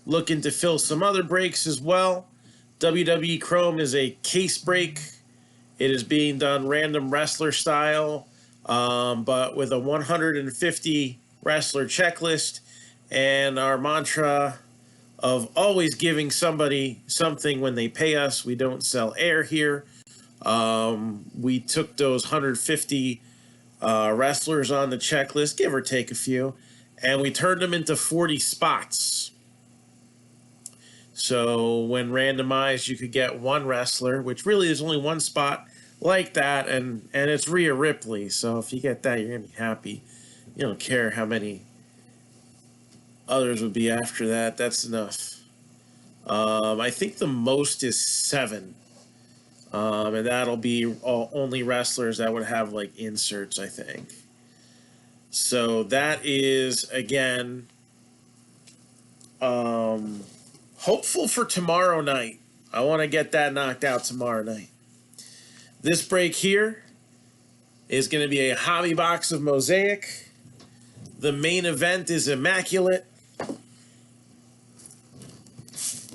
looking to fill some other breaks as well. WWE Chrome is a case break. It is being done random wrestler style, but with a 150 wrestler checklist and our mantra of always giving somebody something when they pay us. We don't sell air here. We took those 150 wrestlers on the checklist, give or take a few, and we turned them into 40 spots. So when randomized, you could get one wrestler, which really is only one spot like that, and it's Rhea Ripley. So if you get that, you're going to be happy. You don't care how many others would be after that. That's enough. I think the most is 7. And that'll be only wrestlers that would have like inserts, I think. So that is, again, hopeful for tomorrow night. I want to get that knocked out tomorrow night. This break here is going to be a hobby box of Mosaic. The main event is Immaculate.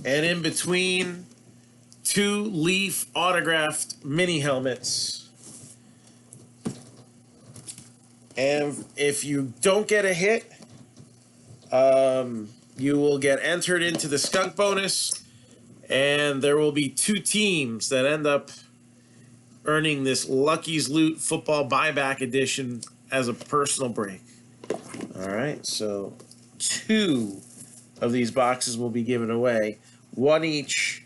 And in between, 2 Leaf autographed mini helmets. And if you don't get a hit, you will get entered into the skunk bonus, and there will be 2 teams that end up earning this Lucky's Loot Football Buyback Edition as a personal break. All right, so 2 of these boxes will be given away, 1 each.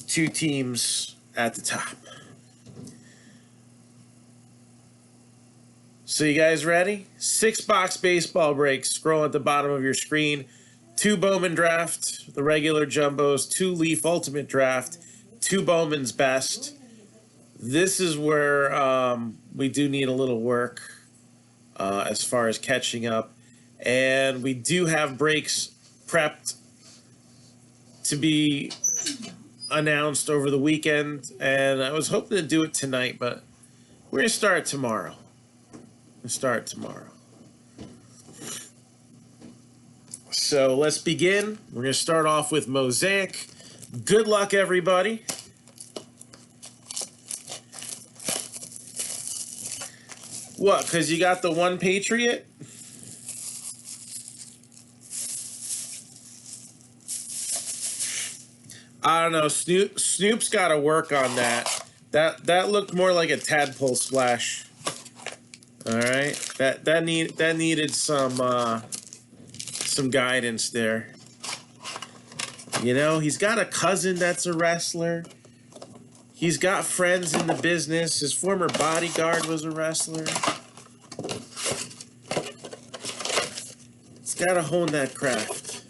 2 teams at the top. So you guys ready? 6-box baseball breaks. Scroll at the bottom of your screen. 2 Bowman Draft, the regular jumbos. 2 Leaf Ultimate Draft. 2 Bowman's Best. This is where we do need a little work as far as catching up. And we do have breaks prepped to be announced over the weekend, and I was hoping to do it tonight, but we're going to start tomorrow. So let's begin. We're going to start off with Mosaic. Good luck, everybody. What, because you got the one Patriot? I don't know. Snoop's got to work on that. That looked more like a tadpole splash. All right, that needed some guidance there. You know, he's got a cousin that's a wrestler. He's got friends in the business. His former bodyguard was a wrestler. He's got to hone that craft.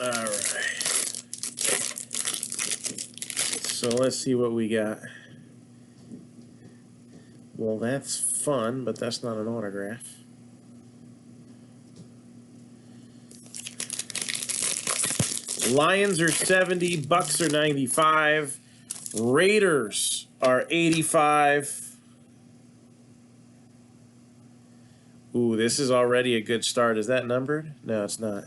All right. So let's see what we got. Well, that's fun, but that's not an autograph. Lions are 70, Bucks are 95, Raiders are 85. Ooh, this is already a good start. Is that numbered? No, it's not.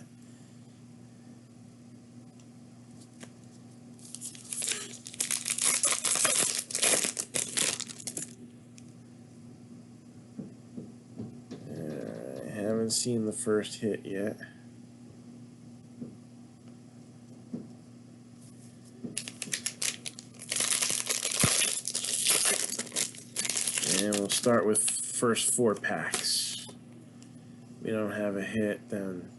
I haven't seen the first hit yet. And we'll start with first 4 packs. We don't have a hit, then.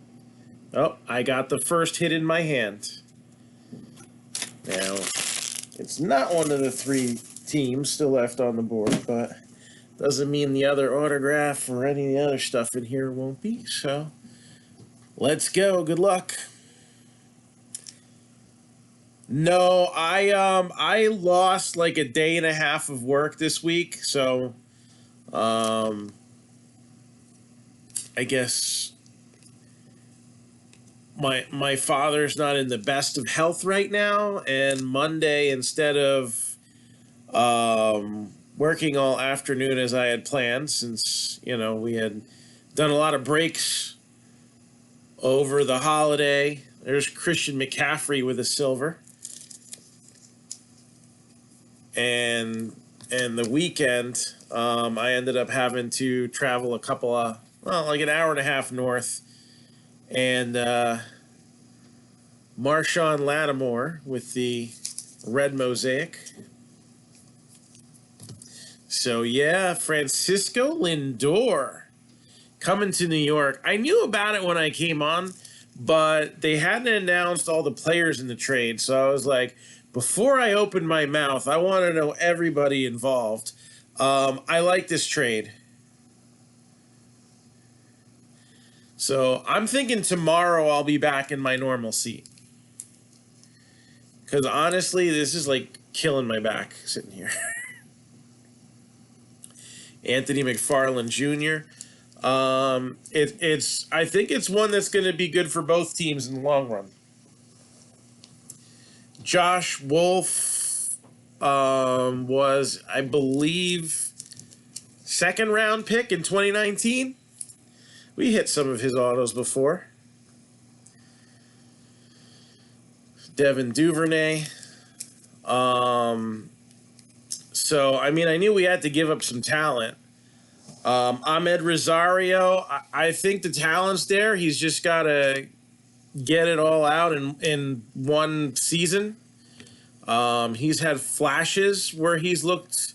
Oh, I got the first hit in my hand. Now, it's not one of the 3 teams still left on the board, but doesn't mean the other autograph or any of the other stuff in here won't be. So, let's go. Good luck. No, I lost like a day and a half of work this week, so I guess my father's not in the best of health right now, and Monday, instead of Working all afternoon as I had planned, since, we had done a lot of breaks over the holiday. There's Christian McCaffrey with a silver. And the weekend, I ended up having to travel like an hour and a half north. And Marshawn Lattimore with the red mosaic. So, yeah, Francisco Lindor coming to New York. I knew about it when I came on, but they hadn't announced all the players in the trade. So I was like, before I open my mouth, I want to know everybody involved. I like this trade. So I'm thinking tomorrow I'll be back in my normal seat. Because honestly, this is like killing my back sitting here. Anthony McFarland Jr. I think it's one that's going to be good for both teams in the long run. Josh Wolff was, I believe, second round pick in 2019. We hit some of his autos before. Devin Duvernay. So, I knew we had to give up some talent. Ahmed Rosario, I think the talent's there. He's just got to get it all out in one season. He's had flashes where he's looked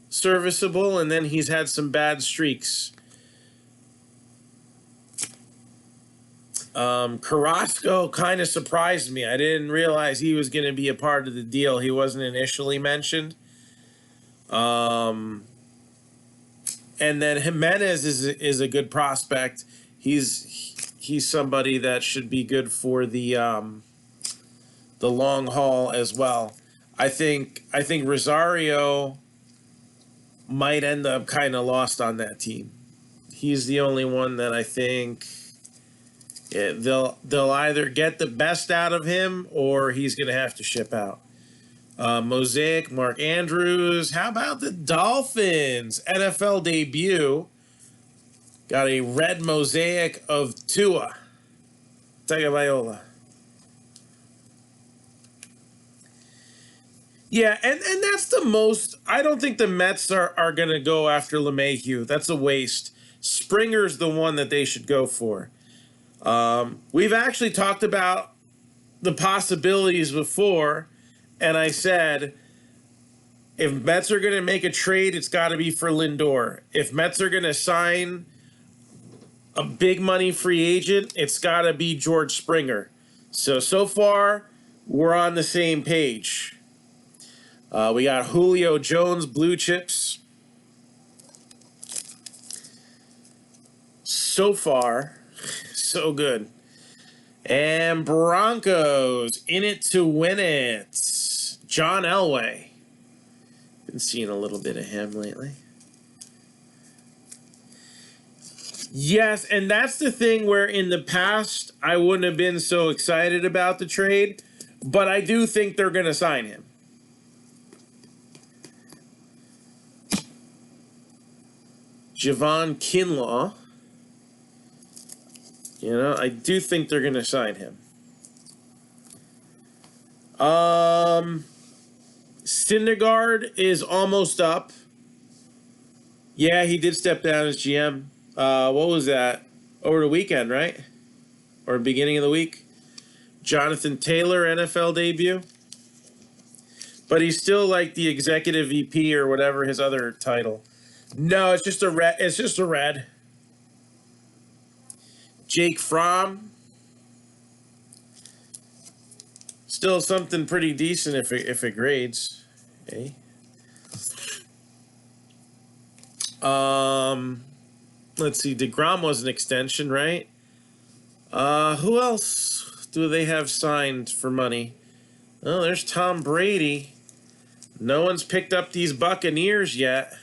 serviceable, and then he's had some bad streaks. Carrasco kind of surprised me. I didn't realize he was going to be a part of the deal. He wasn't initially mentioned. And then Jimenez is a good prospect. He's somebody that should be good for the long haul as well. I think Rosario might end up kind of lost on that team. He's the only one that I think they'll either get the best out of him or he's going to have to ship out. Mosaic, Mark Andrews. How about the Dolphins? NFL debut. Got a red mosaic of Tua Tagovailoa. Yeah, and that's the most. I don't think the Mets are going to go after LeMahieu. That's a waste. Springer's the one that they should go for. We've actually talked about the possibilities before, and I said, if Mets are going to make a trade, it's got to be for Lindor. If Mets are going to sign a big money free agent, it's got to be George Springer. So far, we're on the same page. We got Julio Jones, blue chips. So far, so good. And Broncos, in it to win it. John Elway. Been seeing a little bit of him lately. Yes, and that's the thing where in the past I wouldn't have been so excited about the trade, but I do think they're going to sign him. Javon Kinlaw. I do think they're going to sign him. Syndergaard is almost up. Yeah, he did step down as GM. What was that? Over the weekend, right? Or beginning of the week? Jonathan Taylor, NFL debut. But he's still like the executive VP or whatever his other title. No, it's just a red. It's just a red. Jake Fromm. Still something pretty decent if it grades. Okay. Let's see. DeGrom was an extension, right? Who else do they have signed for money? Oh, there's Tom Brady. No one's picked up these Buccaneers yet.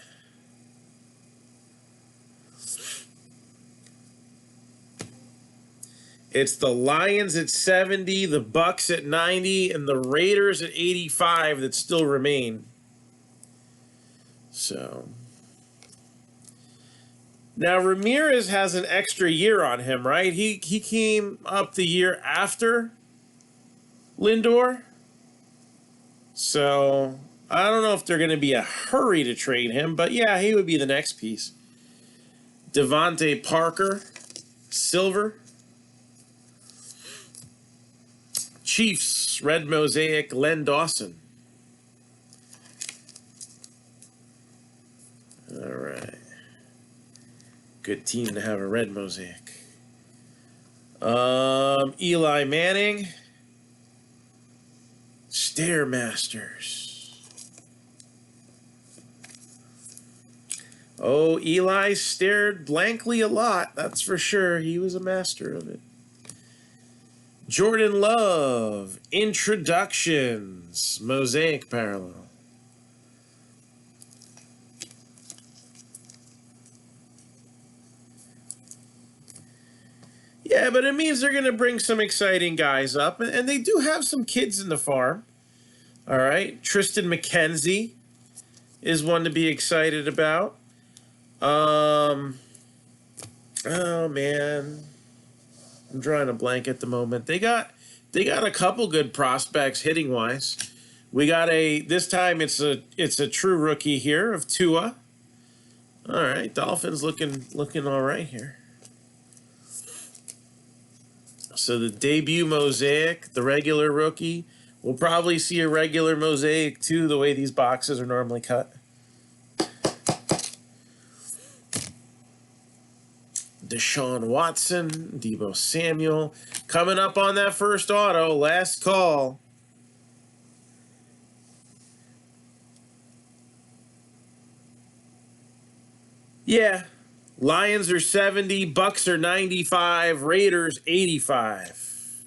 It's the Lions at 70, the Bucs at 90, and the Raiders at 85 that still remain. So now Ramirez has an extra year on him, right? He came up the year after Lindor. So I don't know if they're going to be a hurry to trade him, but yeah, he would be the next piece. Devontae Parker, silver. Chiefs, red mosaic, Len Dawson. All right. Good team to have a red mosaic. Eli Manning. Stairmasters. Oh, Eli stared blankly a lot, that's for sure. He was a master of it. Jordan Love, introductions, mosaic parallel. Yeah, but it means they're going to bring some exciting guys up, and they do have some kids in the farm. All right, Tristan McKenzie is one to be excited about. Oh man, I'm drawing a blank at the moment. They got a couple good prospects hitting wise. We got this time it's a true rookie here of Tua. All right, Dolphins looking all right here. So the debut mosaic, the regular rookie. We'll probably see a regular mosaic too, the way these boxes are normally cut. Deshaun Watson, Deebo Samuel. Coming up on that first auto, last call. Yeah. Lions are 70, Bucks are 95, Raiders 85.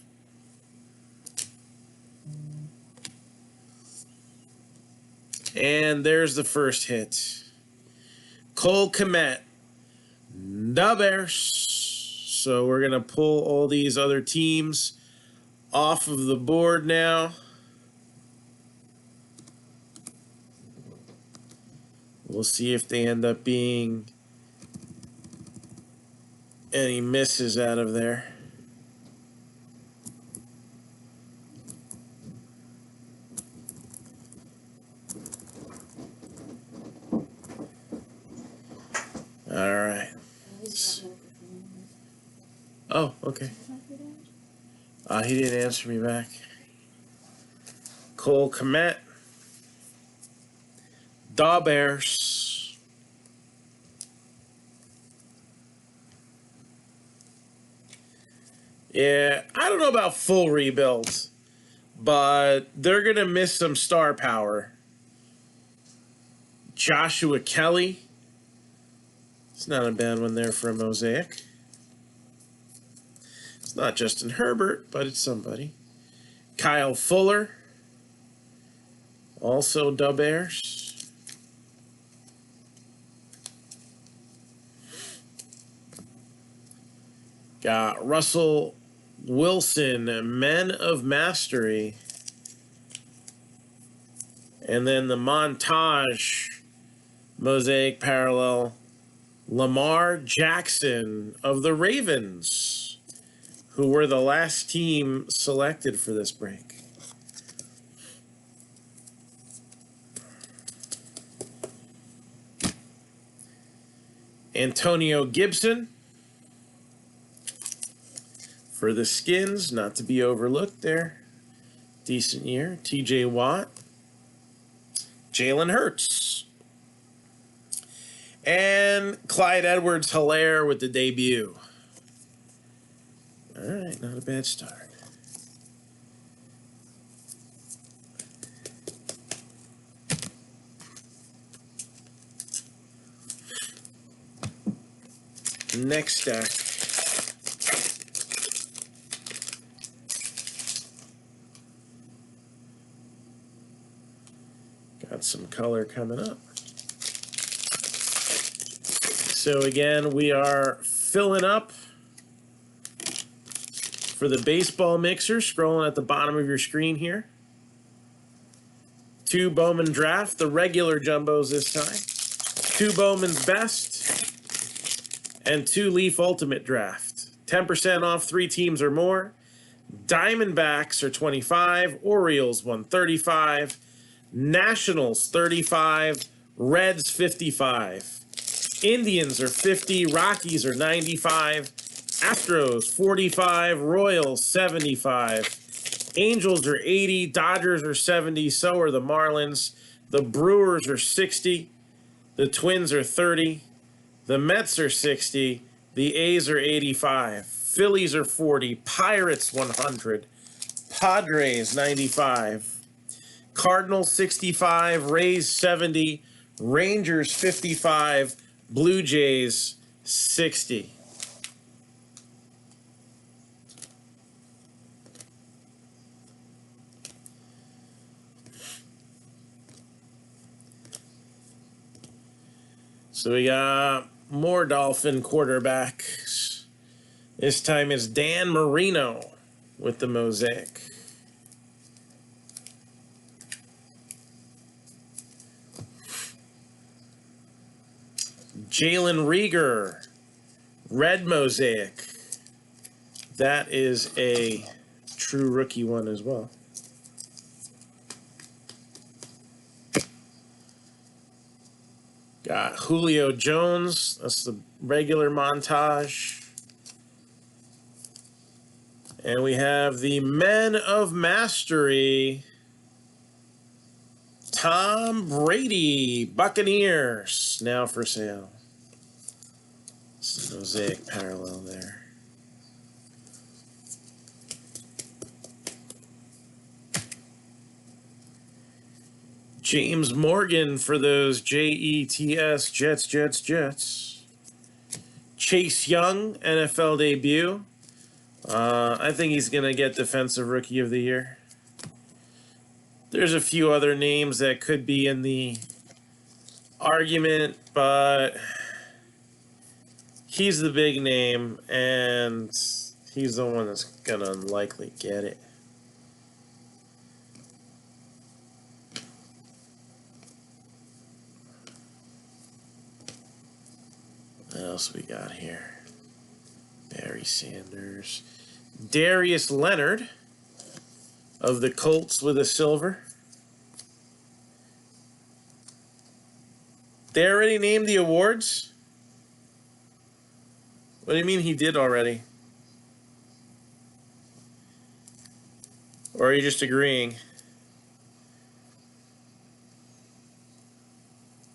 And there's the first hit. Cole Kmet, the Bears. So we're going to pull all these other teams off of the board now. We'll see if they end up being any misses out of there. All right. Oh, okay. He didn't answer me back. Cole Kmet. Da Bears. Yeah, I don't know about full rebuild, but they're going to miss some star power. Joshua Kelly. It's not a bad one there for a mosaic. It's not Justin Herbert, but it's somebody. Kyle Fuller. Also Da Bears. Got Russell Wilson, Men of Mastery. And then the montage mosaic parallel, Lamar Jackson of the Ravens, who were the last team selected for this break. Antonio Gibson for the Skins, not to be overlooked there. Decent year. TJ Watt. Jalen Hurts. And Clyde Edwards-Helaire with the debut. All right, not a bad start. Next stack. Got some color coming up. So again, we are filling up for the baseball mixer, scrolling at the bottom of your screen here. 2 Bowman Draft, the regular jumbos this time. 2 Bowman's Best, and 2 Leaf Ultimate Draft. 10% off 3 teams or more. Diamondbacks are 25, Orioles 135, Nationals 35, Reds 55, Indians are 50, Rockies are 95, Astros 45, Royals 75, Angels are 80, Dodgers are 70, so are the Marlins, the Brewers are 60, the Twins are 30, the Mets are 60, the A's are 85, Phillies are 40, Pirates 100, Padres 95, Cardinals 65, Rays 70, Rangers 55, Blue Jays 60. So we got more Dolphin quarterbacks. This time it's Dan Marino with the Mosaic. Jalen Rieger, red Mosaic. That is a true rookie one as well. Got Julio Jones. That's the regular montage. And we have the Men of Mastery. Tom Brady, Buccaneers, now for sale. It's a Mosaic parallel there. James Morgan for those Jets, Jets. Chase Young, NFL debut. I think he's going to get Defensive Rookie of the Year. There's a few other names that could be in the argument, but he's the big name, and he's the one that's going to likely get it. What else we got here? Barry Sanders. Darius Leonard of the Colts with a silver. They already named the awards? What do you mean he did already? Or are you just agreeing?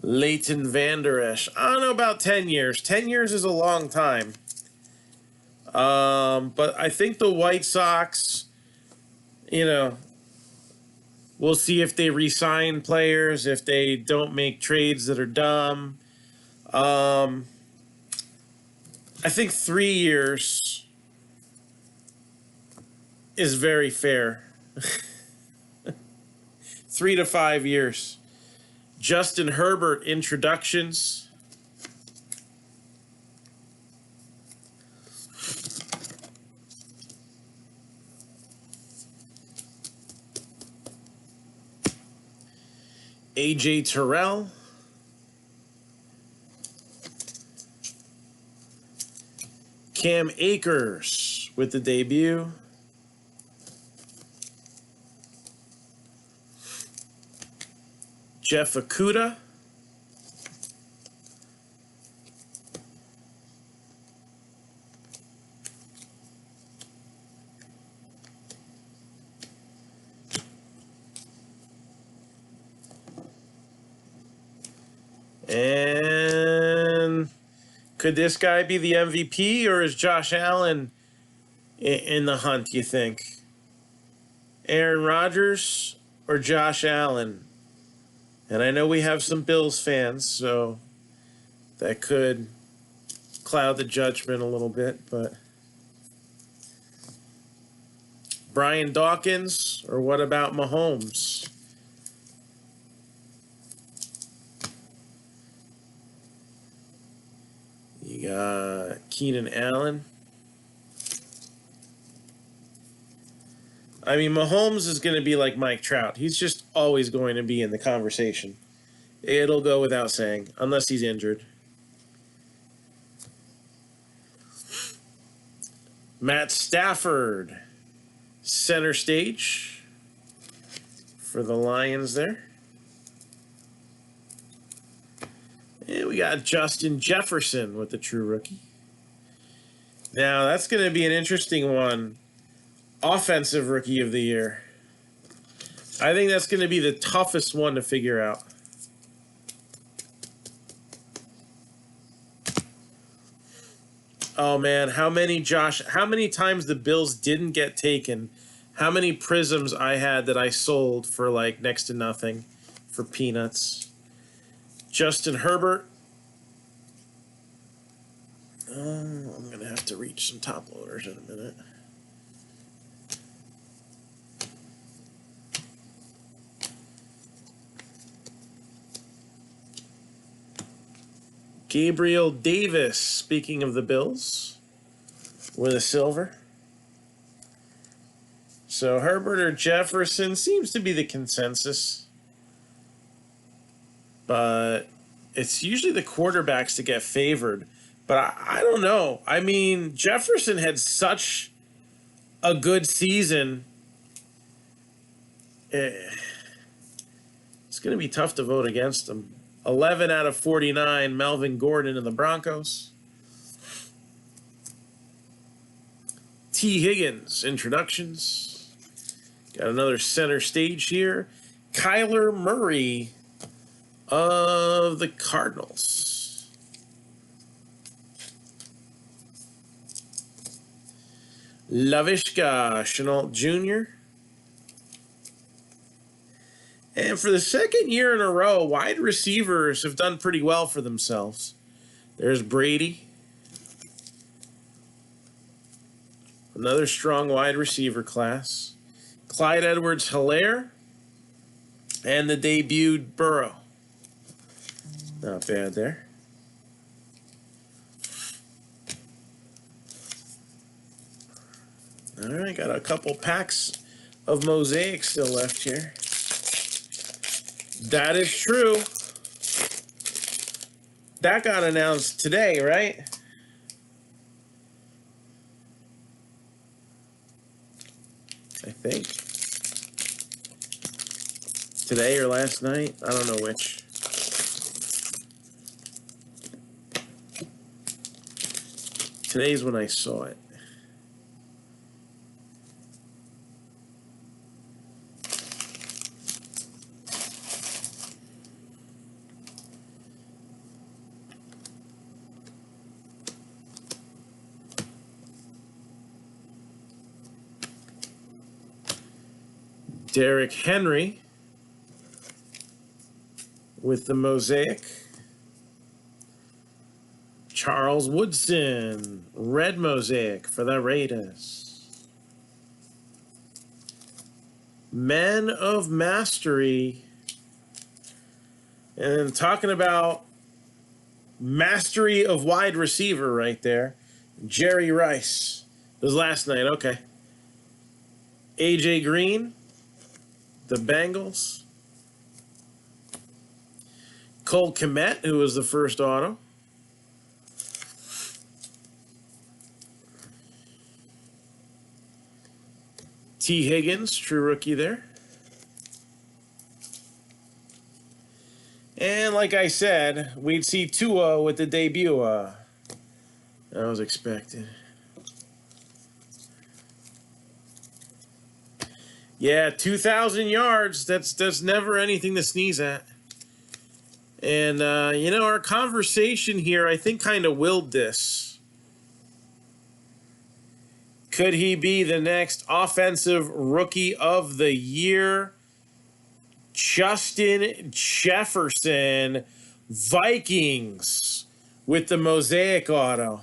Leighton Vander Esch. I don't know about 10 years. 10 years is a long time. But I think the White Sox, we'll see if they re-sign players, if they don't make trades that are dumb. I think 3 years is very fair. 3 to 5 years. Justin Herbert introductions. AJ Terrell. Cam Akers with the debut. Jeff Okudah. And could this guy be the MVP, or is Josh Allen in the hunt, you think? Aaron Rodgers or Josh Allen? And I know we have some Bills fans, so that could cloud the judgment a little bit, but Brian Dawkins, or what about Mahomes? You got Keenan Allen. I mean, Mahomes is going to be like Mike Trout. He's just always going to be in the conversation. It'll go without saying, unless he's injured. Matt Stafford, center stage for the Lions there. And we got Justin Jefferson with the true rookie. Now, that's going to be an interesting one. Offensive rookie of the year. I think that's going to be the toughest one to figure out. Oh, man, how many times the Bills didn't get taken? How many prisms I had that I sold for, like, next to nothing for peanuts? Justin Herbert. I'm going to have to reach some top loaders in a minute. Gabriel Davis, speaking of the Bills, with a silver. So Herbert or Jefferson seems to be the consensus. But it's usually the quarterbacks that get favored. But I don't know. I mean, Jefferson had such a good season. It's going to be tough to vote against him. 11 out of 49, Melvin Gordon and the Broncos. T. Higgins, introductions. Got another center stage here. Kyler Murray of the Cardinals. Lavishka Shenault Jr. And for the second year in a row, wide receivers have done pretty well for themselves. There's Brady. Another strong wide receiver class. Clyde Edwards-Helaire. And the debuted Burrow. Not bad there. All right, got a couple packs of Mosaic still left here. That is true. That got announced today, right? I think. Today or last night? I don't know which. Today's when I saw it. Derrick Henry with the Mosaic. Charles Woodson, red Mosaic for the Raiders. Men of Mastery. And talking about mastery of wide receiver right there. Jerry Rice. It was last night, okay. AJ Green. The Bengals. Cole Kmet, who was the first auto. T. Higgins, true rookie there. And like I said, we'd see Tua with the debut. That was expected. Yeah, 2,000 yards. That's never anything to sneeze at. And, you know, our conversation here, I think, kind of willed this. Could he be the next offensive rookie of the year? Justin Jefferson, Vikings, with the Mosaic auto.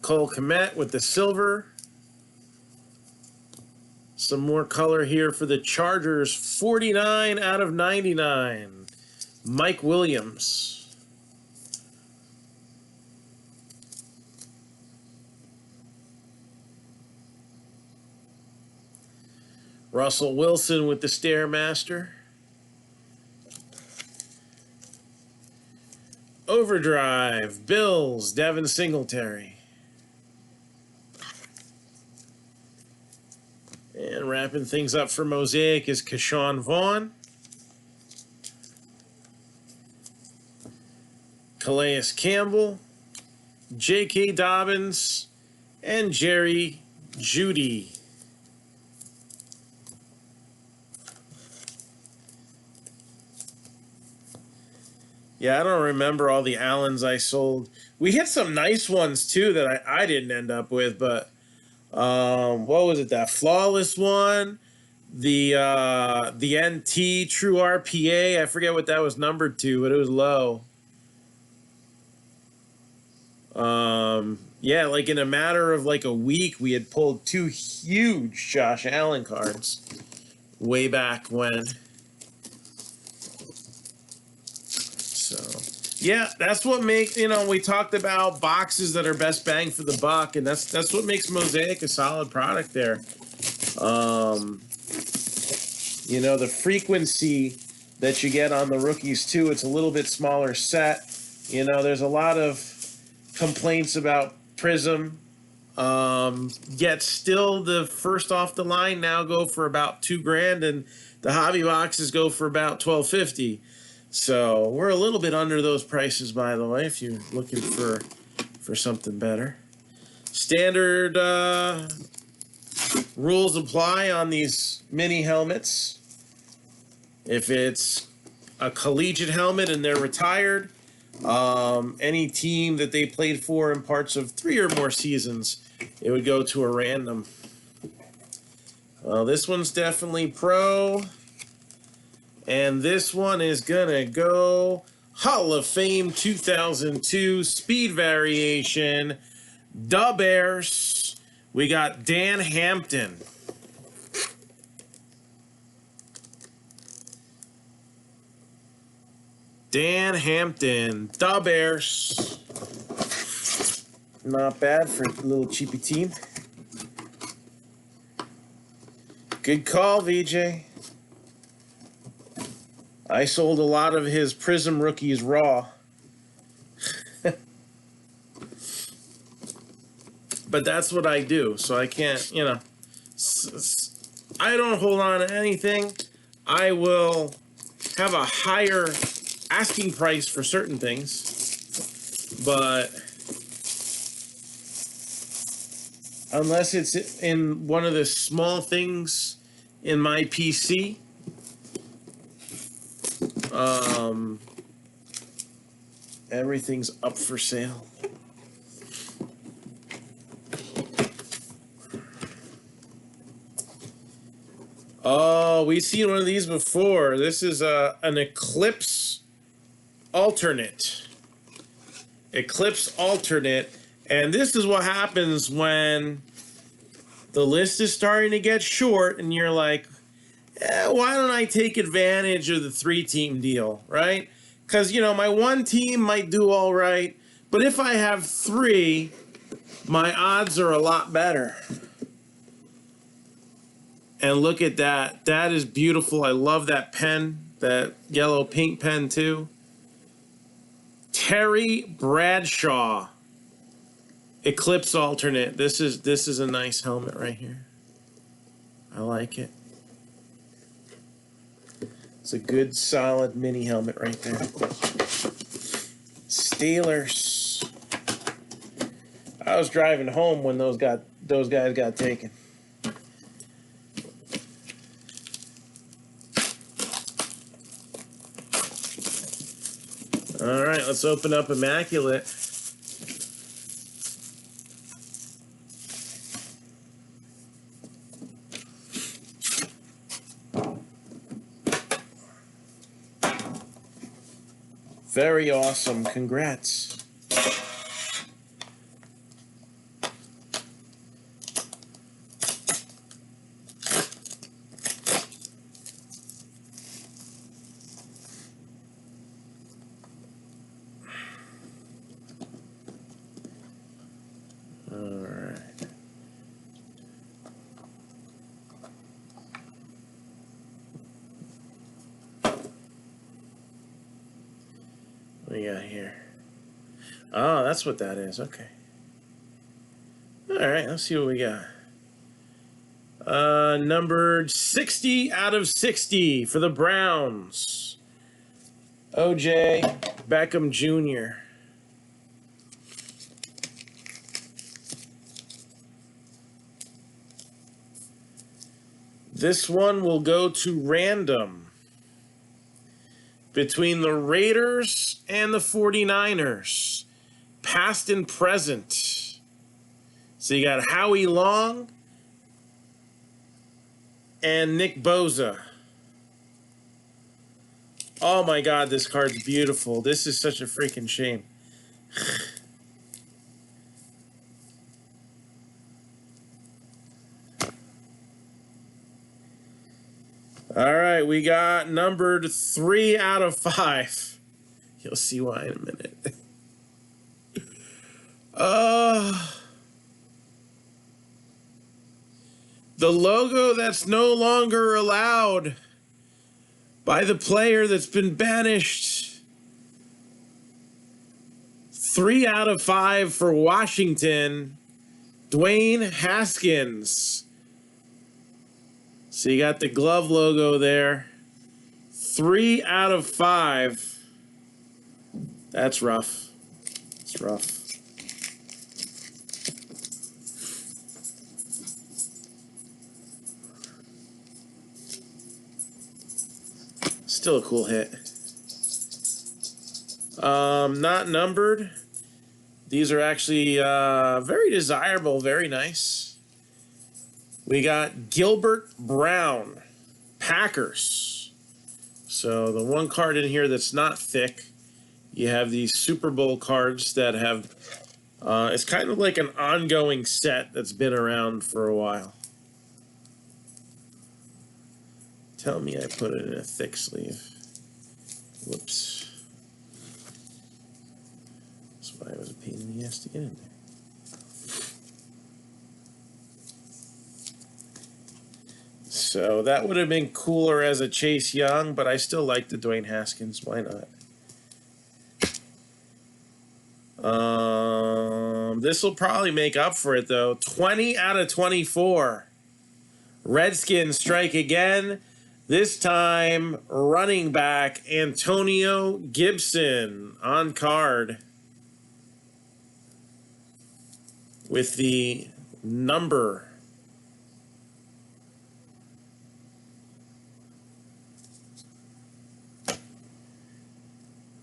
Cole Kmet with the silver. Some more color here for the Chargers. 49 out of 99. Mike Williams. Russell Wilson with the Stairmaster. Overdrive, Bills, Devin Singletary. And wrapping things up for Mosaic is Keshawn Vaughn. Calais Campbell, J.K. Dobbins, and Jerry Jeudy. Yeah, I don't remember all the Allens I sold. We hit some nice ones, too, that I didn't end up with, but what was it? That Flawless one? The NT True RPA. I forget what that was numbered to, but it was low. Yeah, like in a matter of like a week, we had pulled 2 huge Josh Allen cards way back when. So, yeah, that's what makes, we talked about boxes that are best bang for the buck, and that's what makes Mosaic a solid product there. The frequency that you get on the rookies, too, it's a little bit smaller set. There's a lot of complaints about Prism. Yet still the first off the line now go for about $2,000, and the hobby boxes go for about $1,250. So we're a little bit under those prices, by the way, if you're looking for something better. Standard rules apply on these mini helmets. If it's a collegiate helmet and they're retired, any team that they played for in parts of 3 or more seasons, it would go to a random. Well, this one's definitely pro. And this one is going to go Hall of Fame 2002 Speed Variation. Dub Airs. We got Dan Hampton. Dan Hampton. Dub Airs. Not bad for a little cheapy team. Good call, VJ. I sold a lot of his Prism rookies raw. But that's what I do, so I can't, I don't hold on to anything. I will have a higher asking price for certain things, but unless it's in one of the small things in my PC, everything's up for sale. Oh, we've seen one of these before. This is an Eclipse alternate. Eclipse alternate. And this is what happens when the list is starting to get short and you're like, why don't I take advantage of the 3-team deal, right? Because, my one team might do all right, but if I have 3, my odds are a lot better. And look at that. That is beautiful. I love that pen, that yellow pink pen too. Terry Bradshaw, Eclipse alternate. This is a nice helmet right here. I like it. It's a good, solid mini helmet right there. Steelers. I was driving home when those guys got taken. All right, let's open up Immaculate. Very awesome. Congrats. All right. do you got here? Oh, that's what that is. Okay. All right, let's see what we got. Numbered 60 out of 60 for the Browns. O.J. Beckham Jr. This one will go to random between the Raiders and the 49ers, past and present. So you got Howie Long and Nick Bosa. Oh my God, this card's beautiful. This is such a freaking shame. All right, we got numbered 3 out of 5. You'll see why in a minute. The logo that's no longer allowed by the player that's been banished. 3 out of 5 for Washington, Dwayne Haskins. So you got the glove logo there. 3 out of 5. That's rough. It's rough. Still a cool hit. Not numbered. These are actually very desirable, very nice. We got Gilbert Brown, Packers. So the one card in here that's not thick, you have these Super Bowl cards that have, it's kind of like an ongoing set that's been around for a while. Tell me I put it in a thick sleeve. Whoops. That's why it was a pain in the ass to get in there. So that would have been cooler as a Chase Young, but I still like the Dwayne Haskins. Why not? This will probably make up for it, though. 20 out of 24. Redskins strike again. This time, running back Antonio Gibson on card with the number.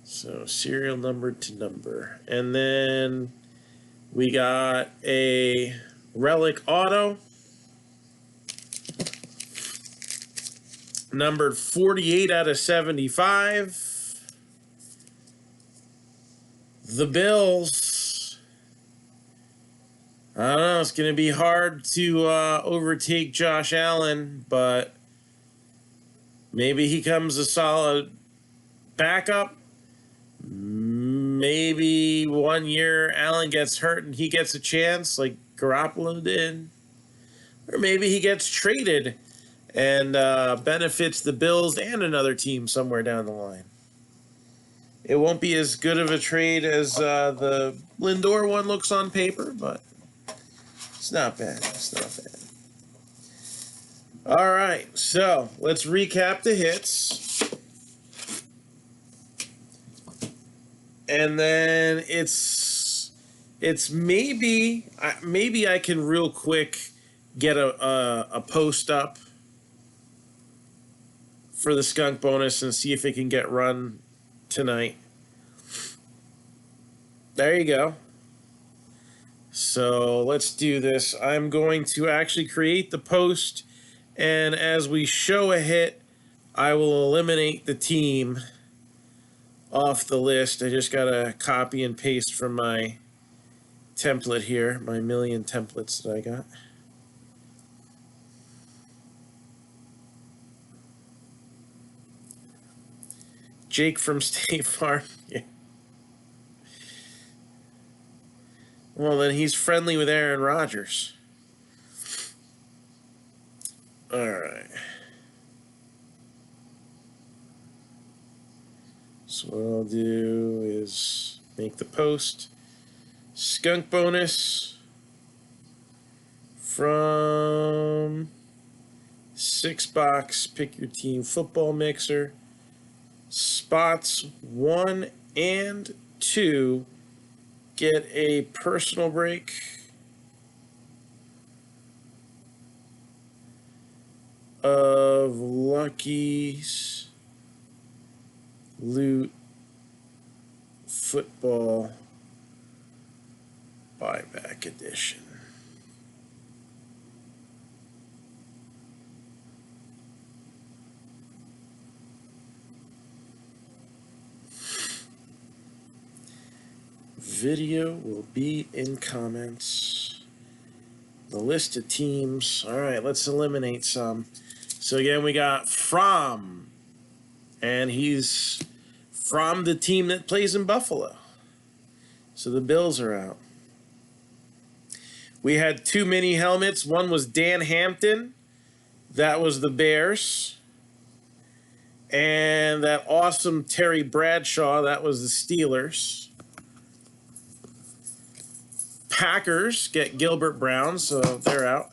So serial number to number. And then we got a relic auto. Numbered 48 out of 75. The Bills. I don't know. It's going to be hard to overtake Josh Allen, but maybe he comes a solid backup. Maybe 1 year Allen gets hurt and he gets a chance like Garoppolo did. Or maybe he gets traded and benefits the Bills and another team somewhere down the line. It won't be as good of a trade as the Lindor one looks on paper, but it's not bad. It's not bad. All right, so let's recap the hits. And then it's maybe I can real quick get a post up for the skunk bonus and see if it can get run tonight. There you go. So let's do this. I'm going to actually create the post, and as we show a hit, I will eliminate the team off the list. I just gotta copy and paste from my template here, my million templates that I got. Jake from State Farm. Yeah. Well, then he's friendly with Aaron Rodgers. All right. So what I'll do is make the post skunk bonus from 6-box pick your team football mixer. Spots 1 and 2 get a personal break. Of Lucky's Loot Football Buyback Edition. Video will be in comments. The list of teams. All right, let's eliminate some. So again, we got From, and he's from the team that plays in Buffalo. So the Bills are out. We had 2 mini helmets. One was Dan Hampton. That was the Bears. And that awesome Terry Bradshaw. That was the Steelers. Packers get Gilbert Brown, so they're out.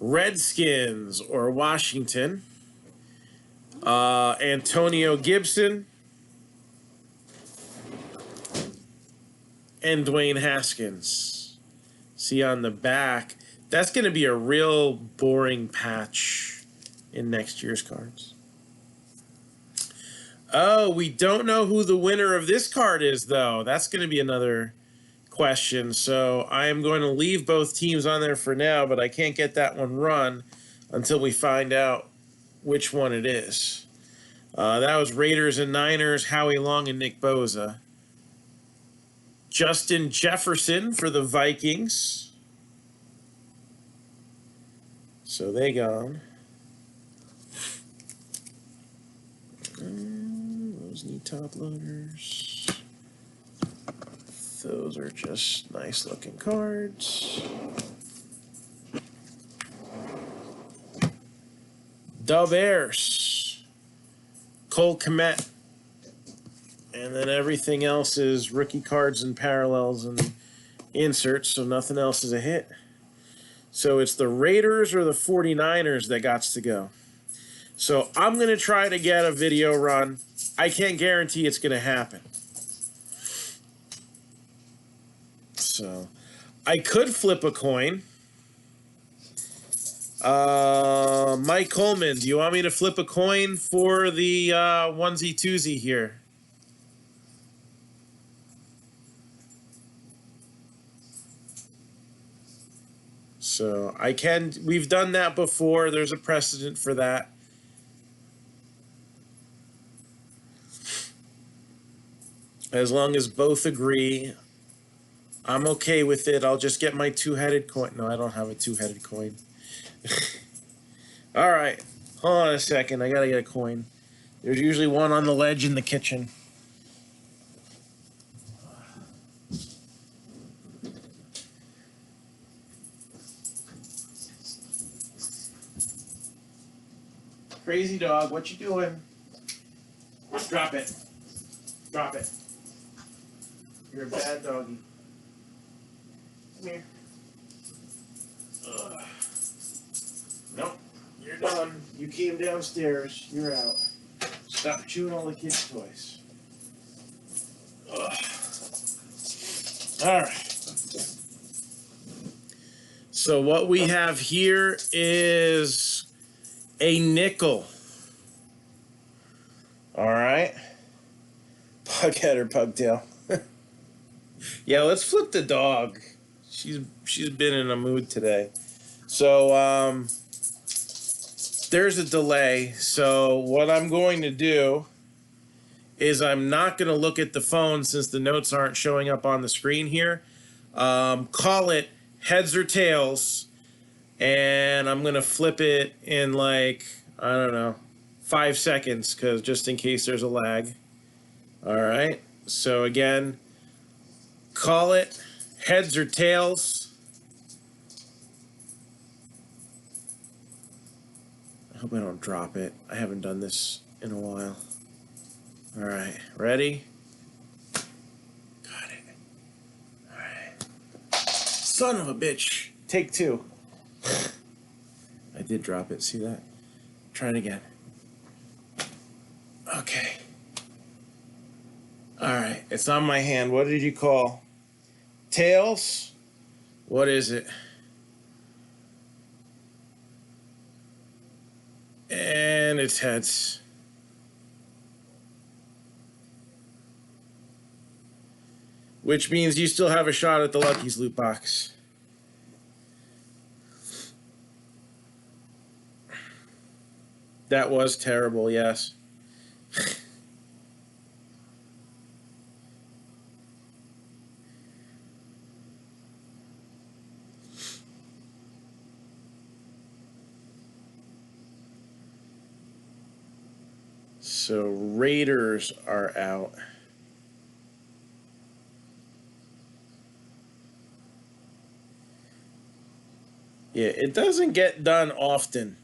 Redskins or Washington. Antonio Gibson and Dwayne Haskins. See on the back, that's going to be a real boring patch in next year's cards. Oh, we don't know who the winner of this card is, though. That's going to be another question. So I am going to leave both teams on there for now, but I can't get that one run until we find out which one it is. That was Raiders and Niners, Howie Long and Nick Bosa. Justin Jefferson for the Vikings. So they gone. Those need top loaders. Those are just nice looking cards. The Bears. Cole Kmet. And then everything else is rookie cards and parallels and inserts, so nothing else is a hit. So it's the Raiders or the 49ers that got to go. So I'm going to try to get a video run. I can't guarantee it's going to happen. So I could flip a coin. Mike Coleman, do you want me to flip a coin for the onesie-twosie here? So I can, we've done that before. There's a precedent for that. As long as both agree, I'm okay with it. I'll just get my two-headed coin. No, I don't have a two-headed coin. All right. Hold on a second. I got to get a coin. There's usually one on the ledge in the kitchen. Crazy dog, what you doing? Drop it. Drop it. You're a bad doggy. Come here. Ugh. Nope. You're done. You came downstairs. You're out. Stop chewing all the kids' toys. Ugh. All right. So what we have here is a nickel. All right. Pughead or Pugtail. Yeah, let's flip the dog. She's been in a mood today. So there's a delay. So what I'm going to do is I'm not going to look at the phone since the notes aren't showing up on the screen here. Call it heads or tails. And I'm going to flip it in like, I don't know, 5 seconds, because just in case there's a lag. All right. So again, call it heads or tails. I hope I don't drop it. I haven't done this in a while. All right, ready? Got it. All right. Son of a bitch. Take two. I did drop it. See that? Try it again. Okay. All right. It's on my hand. What did you call? Tails? What is it? And it's heads. Which means you still have a shot at the Lucky's loot box. That was terrible, yes. So Raiders are out. Yeah, it doesn't get done often.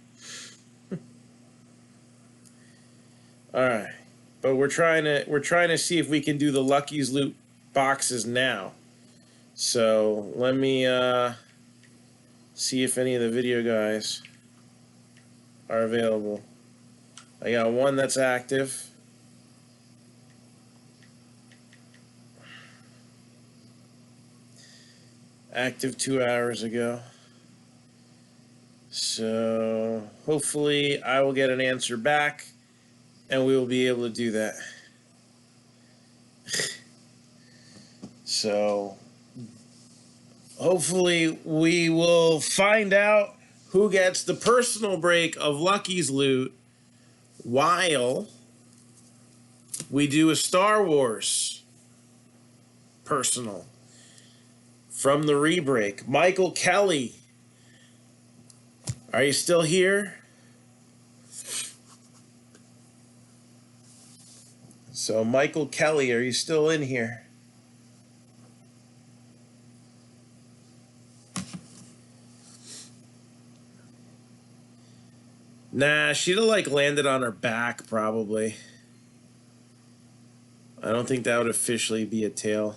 All right, but we're trying to see if we can do the Lucky's loot boxes now. So let me see if any of the video guys are available. I got one that's active. Active 2 hours ago. So hopefully I will get an answer back and we will be able to do that. So hopefully we will find out who gets the personal break of Lucky's loot while we do a Star Wars personal from the rebreak. Michael Kelly, are you still here? So Michael Kelly, are you still in here? Nah, she'd have like landed on her back probably. I don't think that would officially be a tail.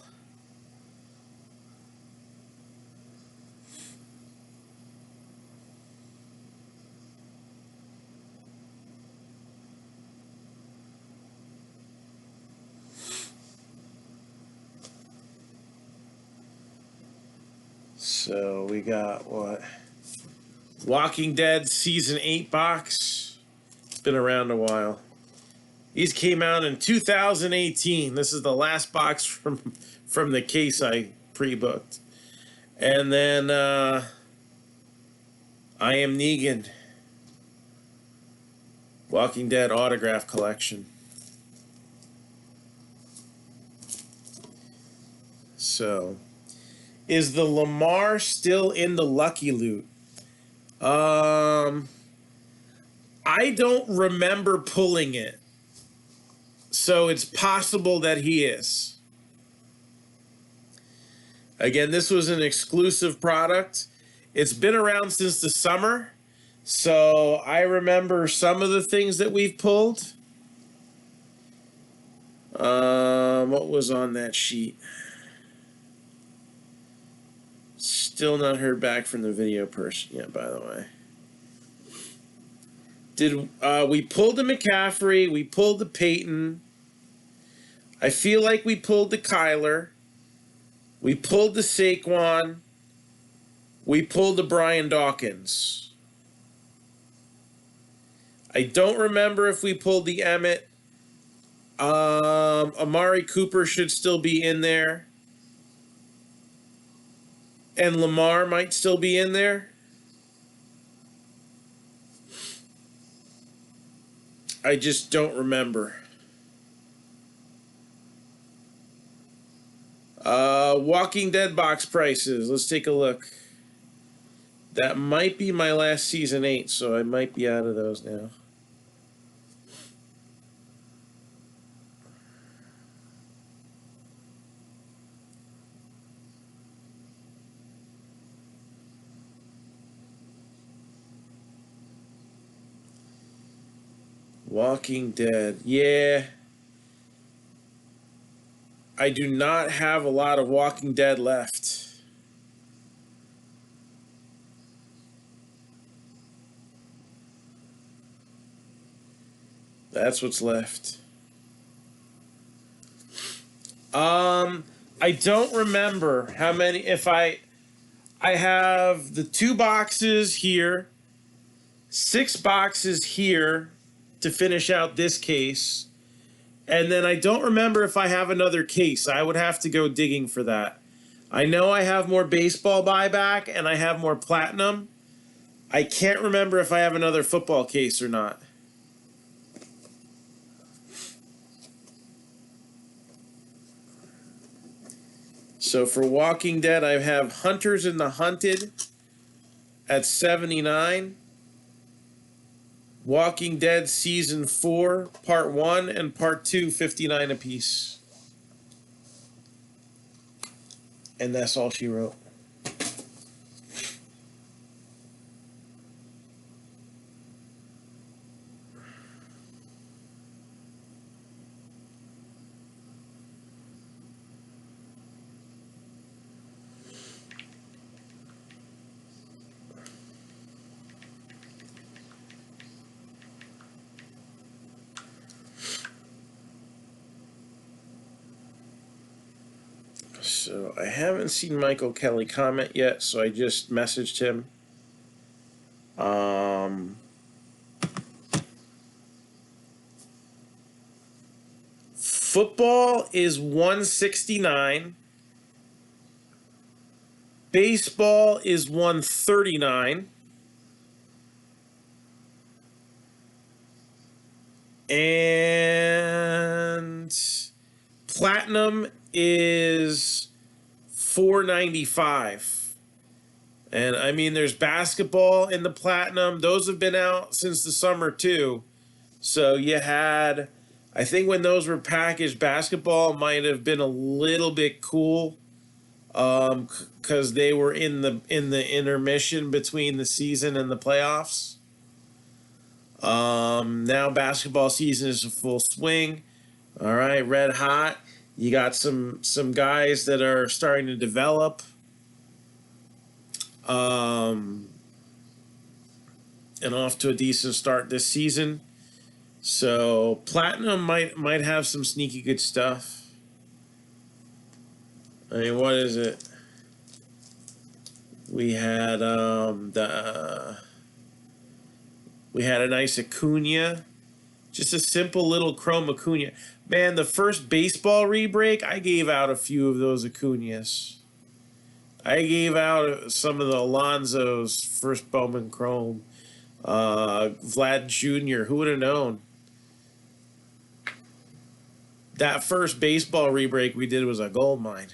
So we got what? Walking Dead Season 8 box. It's been around a while. These came out in 2018. This is the last box from the case I pre-booked. And then I Am Negan. Walking Dead autograph collection. So, is the Lamar still in the Lucky loot? I don't remember pulling it. So it's possible that he is. Again, this was an exclusive product. It's been around since the summer. So I remember some of the things that we've pulled. What was on that sheet? Still not heard back from the video person yet, by the way. We pulled the McCaffrey, we pulled the Peyton. I feel like we pulled the Kyler. We pulled the Saquon. We pulled the Brian Dawkins. I don't remember if we pulled the Emmett. Amari Cooper should still be in there. And Lamar might still be in there. I just don't remember. Walking Dead box prices. Let's take a look. That might be my last Season 8, so I might be out of those now. Walking Dead. Yeah. I do not have a lot of Walking Dead left. That's what's left. I don't remember how many. If I have the 2 boxes here, 6 boxes here to finish out this case, and then I don't remember if I have another case. I would have to go digging for that. I know I have more baseball buyback and I have more platinum. I can't remember if I have another football case or not. So for Walking Dead, I have Hunters and the Hunted at 79. Walking Dead Season 4, Part 1 and Part 2, 59 apiece. And that's all she wrote. So I haven't seen Michael Kelly comment yet, so I just messaged him. Football is 169. Baseball is 139. And platinum is 495. And I mean, there's basketball in the platinum. Those have been out since the summer too. So you had, I think when those were packaged, basketball might have been a little bit cool, because they were in the intermission between the season and the playoffs. Now basketball season is in full swing. All right, red hot. You got some guys that are starting to develop. And off to a decent start this season. So platinum might have some sneaky good stuff. I mean, what is it? We had we had a nice Acuna, just a simple little chrome Acuna. Man, the first baseball rebreak, I gave out a few of those Acunas. I gave out some of the Alonso's first Bowman Chrome. Vlad Jr., who would have known? That first baseball rebreak we did was a gold mine.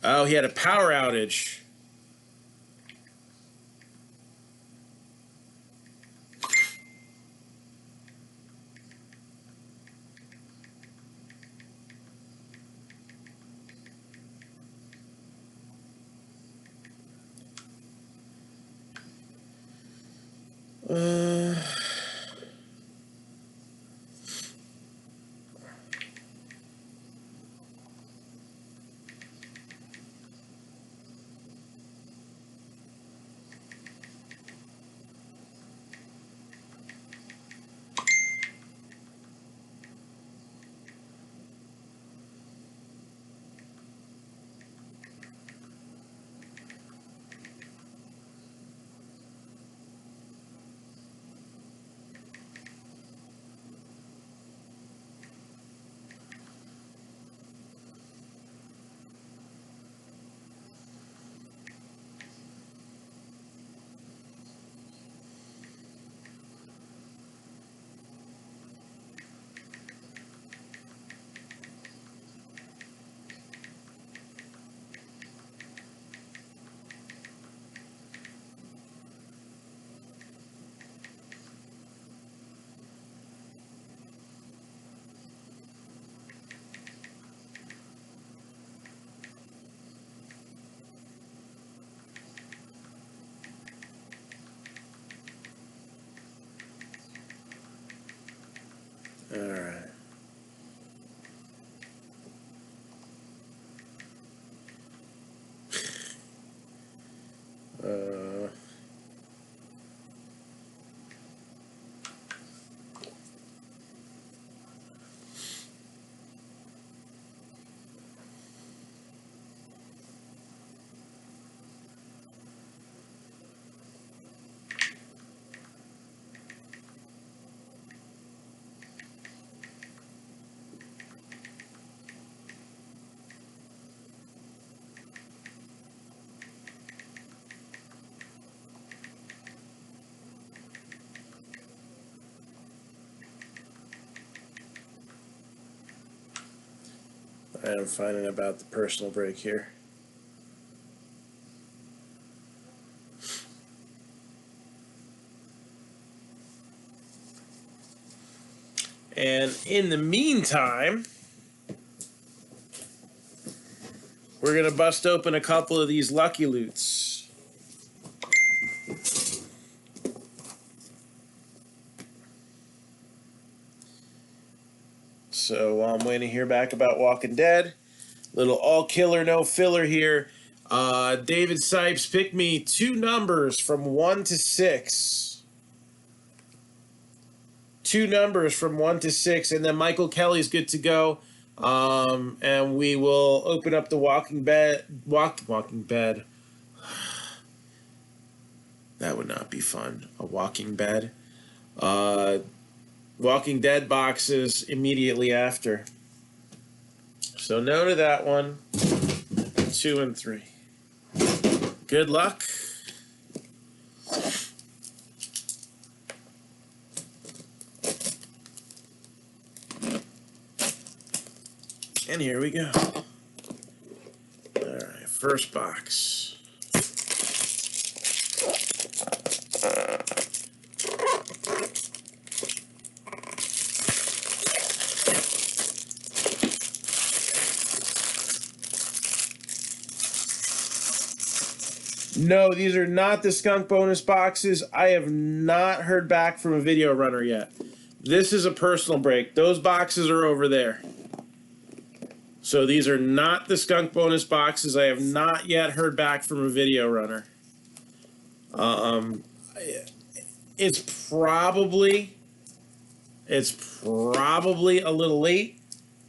Oh, he had a power outage. I'm finding about the personal break here. And in the meantime, we're going to bust open a couple of these Lucky Loots. So while I'm waiting to hear back about Walking Dead, little all killer, no filler here. David Sipes picked me 2 numbers from 1 to 6. 2 numbers from 1 to 6, and then Michael Kelly's good to go. And we will open up the Walking Bed. That would not be fun. A walking bed. Walking Dead boxes immediately after. So no to that one. 2 and 3. Good luck. And here we go. All right, first box. No, these are not the skunk bonus boxes. I have not heard back from a video runner yet. This is a personal break. Those boxes are over there. So these are not the skunk bonus boxes. I have not yet heard back from a video runner. It's probably a little late.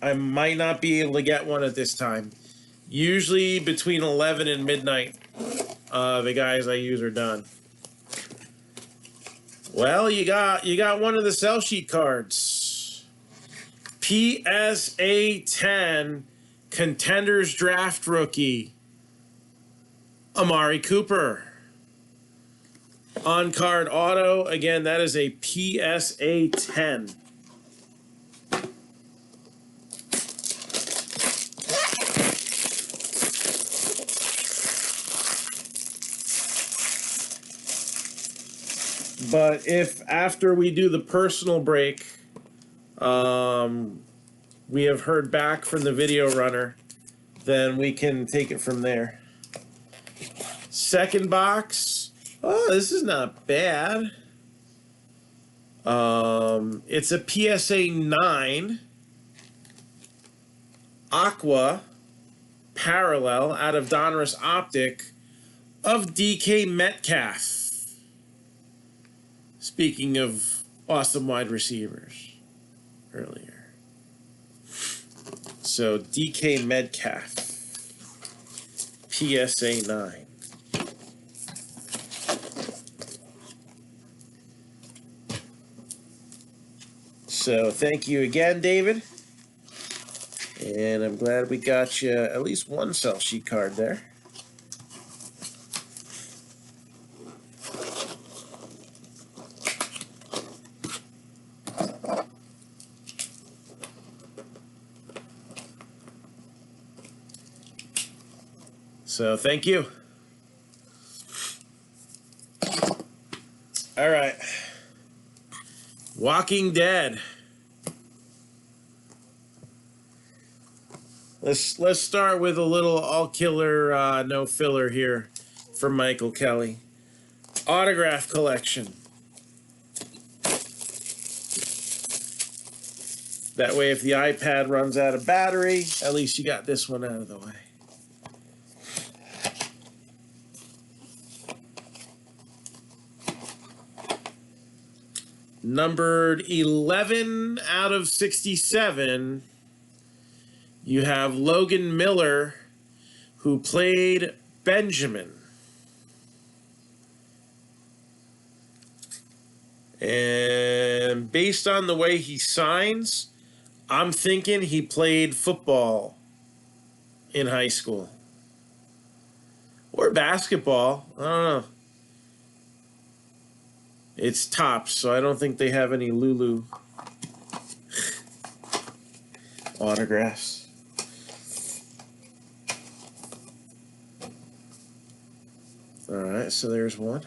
I might not be able to get one at this time. Usually between 11 and midnight, the guys I use are done. Well, you got one of the sell sheet cards. PSA 10 Contenders Draft Rookie Amari Cooper. On card auto, again, that is a PSA 10. But if after we do the personal break, we have heard back from the video runner, then we can take it from there. Second box. Oh, this is not bad. It's a PSA 9 Aqua Parallel out of Donruss Optic of DK Metcalf. Speaking of awesome wide receivers earlier. So DK Metcalf, PSA 9. So thank you again, David. And I'm glad we got you at least one sell sheet card there. So thank you. All right. Walking Dead. Let's start with a little all killer, no filler here from Michael Kelly. Autograph collection. That way, if the iPad runs out of battery, at least you got this one out of the way. Numbered 11 out of 67, you have Logan Miller, who played Benjamin. And based on the way he signs, I'm thinking he played football in high school. Or basketball. I don't know. It's Topps, so I don't think they have any Lulu autographs. All right, so there's one.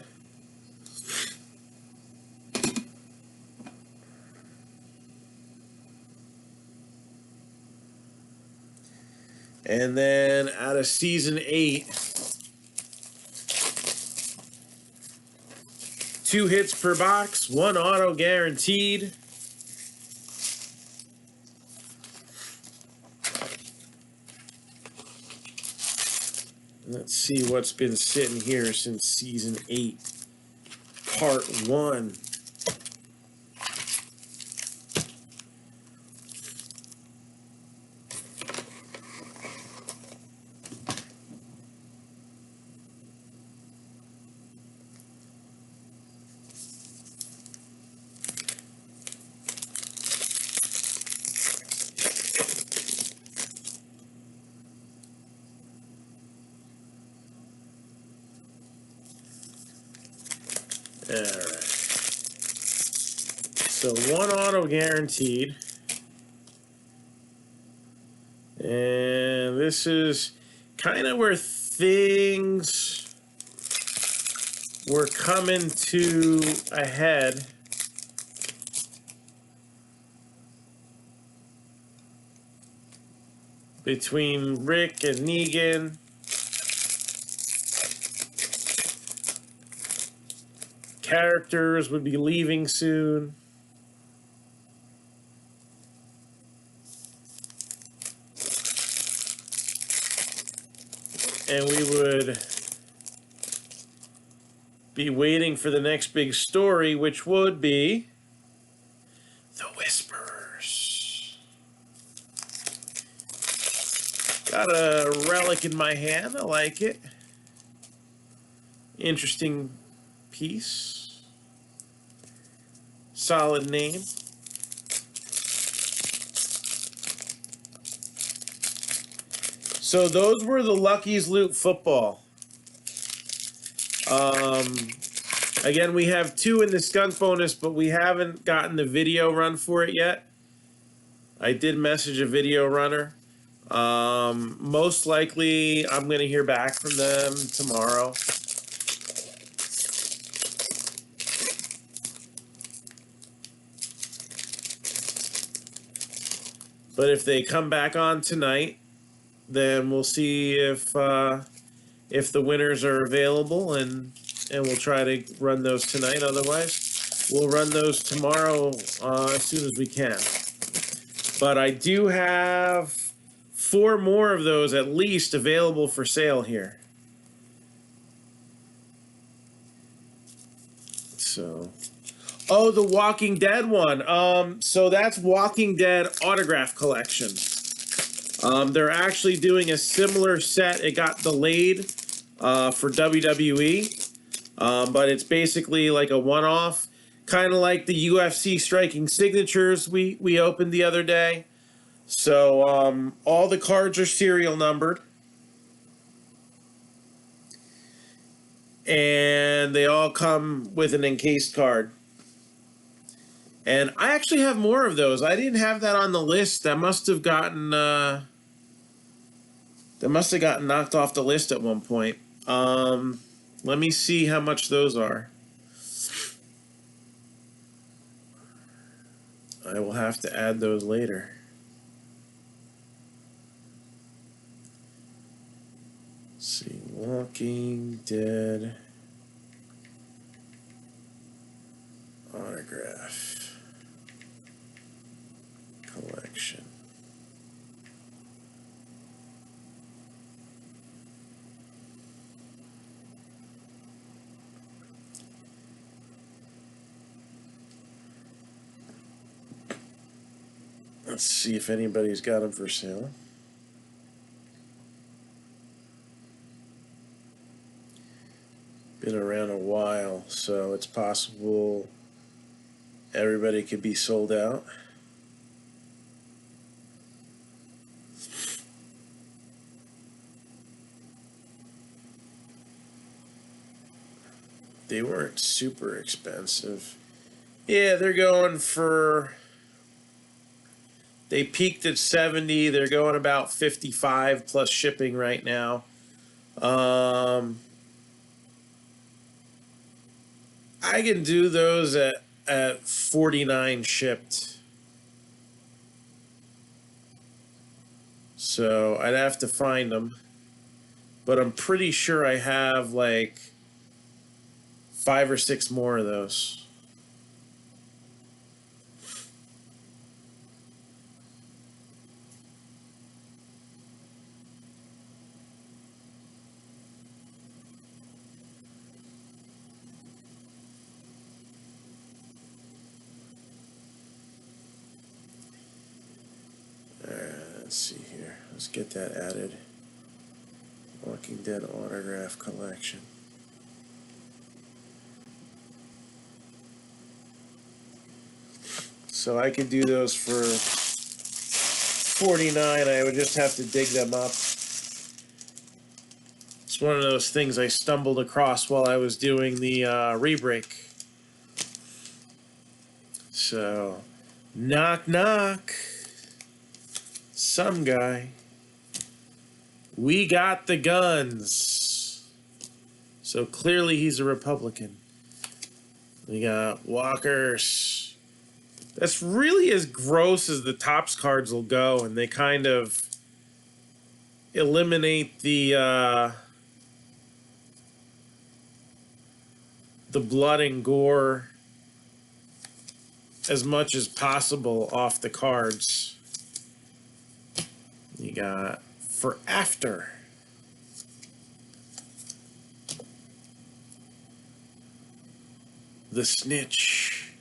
And then out of season 8, 2 hits per box, 1 auto guaranteed. Let's see what's been sitting here since season 8, part 1. All right. So 1 auto guaranteed. And this is kind of where things were coming to a head. Between Rick and Negan. Characters would be leaving soon. And we would be waiting for the next big story, which would be The Whispers. Got a relic in my hand. I like it. Interesting piece. Solid name. So those were the Lucky's Loot football. Again, we have 2 in the skunk bonus, but we haven't gotten the video run for it yet. I did message a video runner. Most likely, I'm going to hear back from them tomorrow. But if they come back on tonight, then we'll see if the winners are available, and we'll try to run those tonight. Otherwise, we'll run those tomorrow as soon as we can. But I do have 4 more of those at least available for sale here. So, oh, the Walking Dead one. So that's Walking Dead autograph collection. They're actually doing a similar set. It got delayed for WWE, but it's basically like a one-off, kind of like the UFC Striking Signatures we opened the other day. So all the cards are serial numbered, and they all come with an encased card. And I actually have more of those. I didn't have that on the list. That must have gotten knocked off the list at one point. Let me see how much those are. I will have to add those later. Let's see, Walking Dead autograph collection. Let's see if anybody's got them for sale. Been around a while, so it's possible everybody could be sold out. They weren't super expensive. Yeah, they're going for... They peaked at 70. They're going about 55 plus shipping right now. I can do those at 49 shipped. So I'd have to find them. But I'm pretty sure I have like 5 or 6 more of those. Let's see here. Let's get that added. Walking Dead autograph collection. So I could do those for 49. I would just have to dig them up. It's one of those things I stumbled across while I was doing the re-break. So, knock knock. Some guy. We got the guns. So clearly he's a Republican. We got walkers. That's really as gross as the Topps cards will go, and they kind of eliminate the blood and gore as much as possible off the cards. You got for after. The snitch.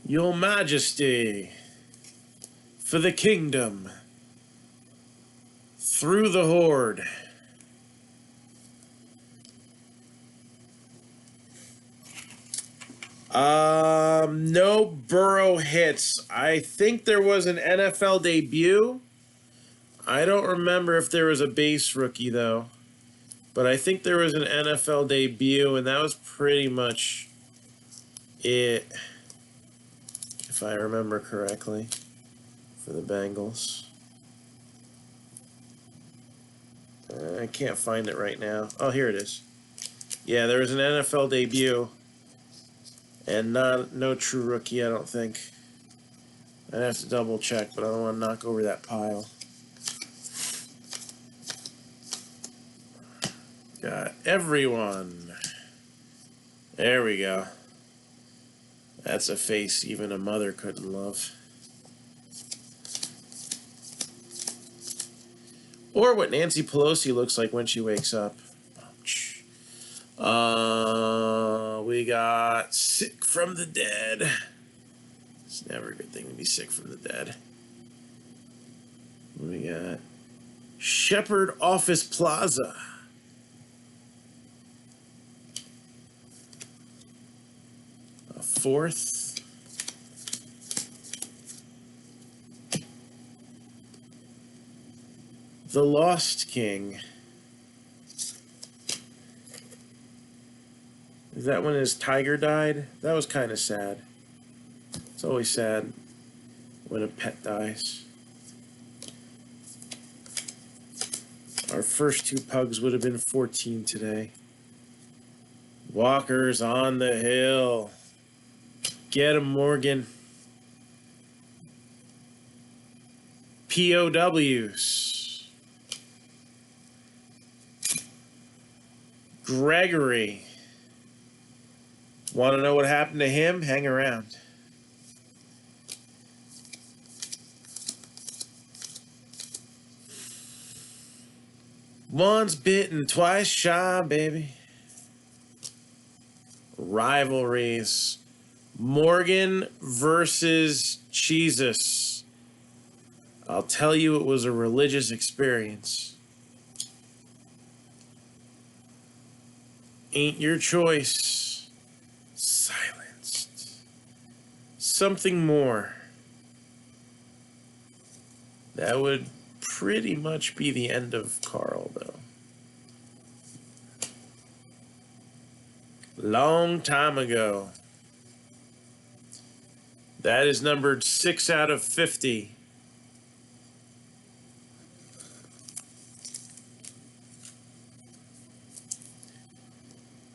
Your Majesty. For the kingdom. Through the horde. No Burrow hits. I think there was an NFL debut. I don't remember if there was a base rookie, though. But I think there was an NFL debut, and that was pretty much it, if I remember correctly, for the Bengals. I can't find it right now. Oh, here it is. Yeah, there was an NFL debut. And no true rookie, I don't think. I'd have to double check, but I don't want to knock over that pile. Got everyone. There we go. That's a face even a mother couldn't love. Or what Nancy Pelosi looks like when she wakes up. We got sick from the dead. It's never a good thing to be sick from the dead. We got Shepherd Office Plaza. A 4th. The Lost King. Is that when his tiger died? That was kind of sad. It's always sad when a pet dies. Our first 2 pugs would have been 14 today. Walkers on the hill. Get him, Morgan. POWs. Gregory. Want to know what happened to him? Hang around. Once bitten, twice shy, baby. Rivalries. Morgan versus Jesus. I'll tell you, it was a religious experience. Ain't your choice. Silenced. Something more. That would pretty much be the end of Carl, though. Long time ago. That is numbered 6 out of 50.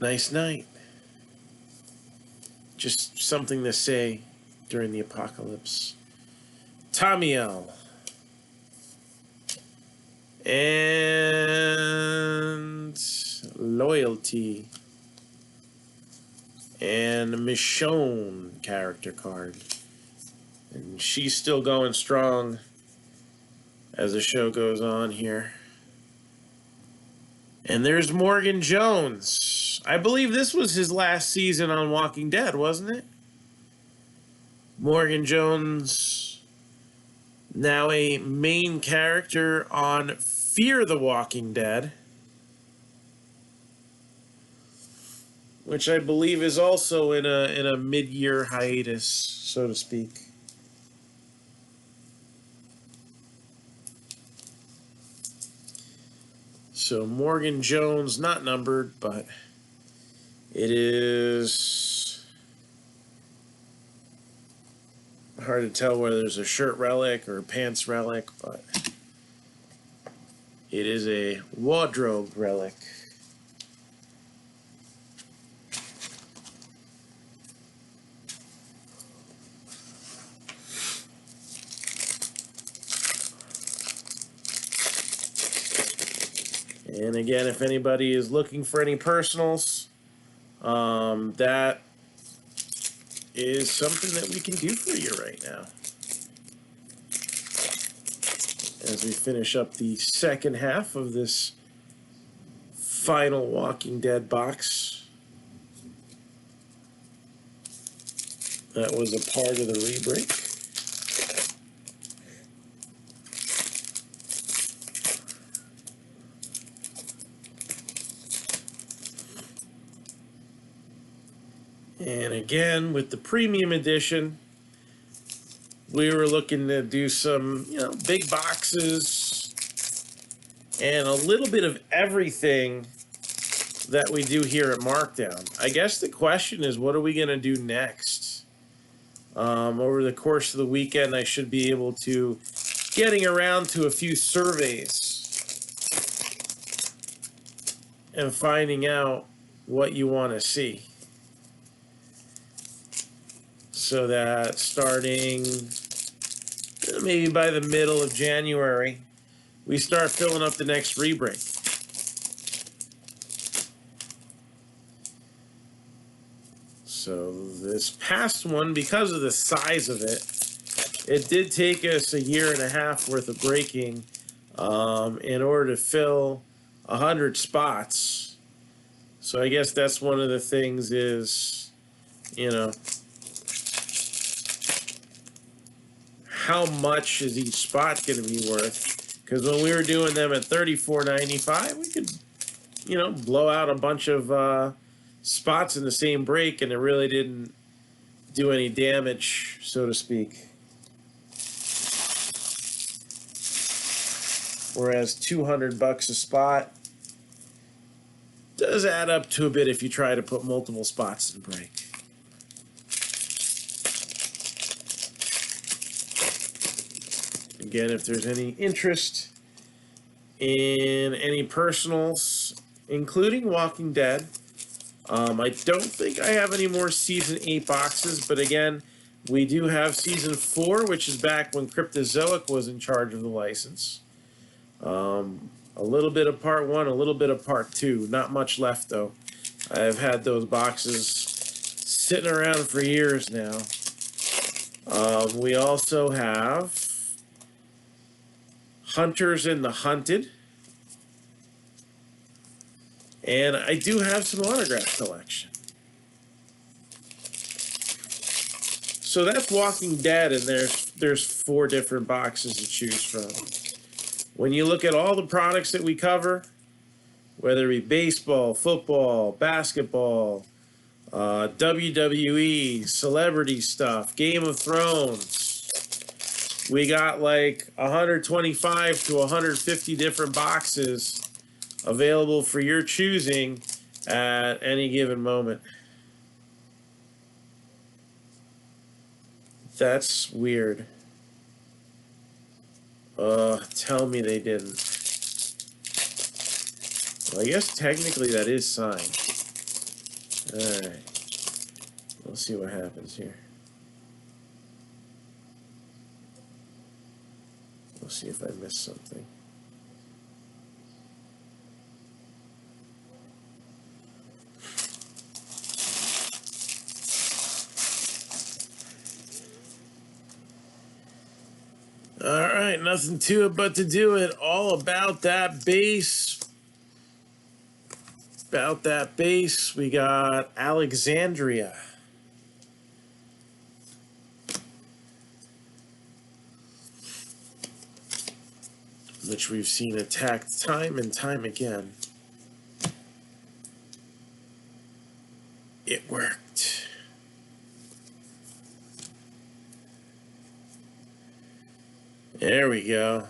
Nice night. Just something to say during the apocalypse. Tamiel. And Loyalty. And Michonne character card. And she's still going strong as the show goes on here. And there's Morgan Jones. I believe this was his last season on Walking Dead, wasn't it? Morgan Jones, now a main character on Fear the Walking Dead, which I believe is also in a mid-year hiatus, so to speak. So Morgan Jones, not numbered, but it is hard to tell whether there's a shirt relic or a pants relic, but it is a wardrobe relic. And again, if anybody is looking for any personals, that is something that we can do for you right now. As we finish up the second half of this final Walking Dead box. That was a part of the re-break. And again, with the premium edition, we were looking to do some, big boxes and a little bit of everything that we do here at Marc-Down. I guess the question is, what are we going to do next? Over the course of the weekend, I should be able to getting around to a few surveys and finding out what you want to see. So that starting maybe by the middle of January, we start filling up the next re-break. So this past one, because of the size of it, it did take us 1.5 years worth of breaking in order to fill 100 spots. So I guess that's one of the things is, how much is each spot going to be worth? Because when we were doing them at $34.95, we could, blow out a bunch of spots in the same break, and it really didn't do any damage, so to speak. Whereas $200 a spot does add up to a bit if you try to put multiple spots in break. Again, if there's any interest in any personals, including Walking Dead, I don't think I have any more Season 8 boxes, but again, we do have Season 4, which is back when Cryptozoic was in charge of the license. A little bit of Part 1, a little bit of Part 2. Not much left, though. I've had those boxes sitting around for years now. We also have Hunters and the Hunted. And I do have some autograph collection. So that's Walking Dead, and there's 4 different boxes to choose from. When you look at all the products that we cover, whether it be baseball, football, basketball, WWE, celebrity stuff, Game of Thrones, we got like 125 to 150 different boxes available for your choosing at any given moment. That's weird. Tell me they didn't. Well, I guess technically that is signed. Alright. We'll see what happens here. We'll see if I missed something. Alright, nothing to it but to do it. All about that base. About that base, we got Alexandria. Which we've seen attacked time and time again. It worked. There we go.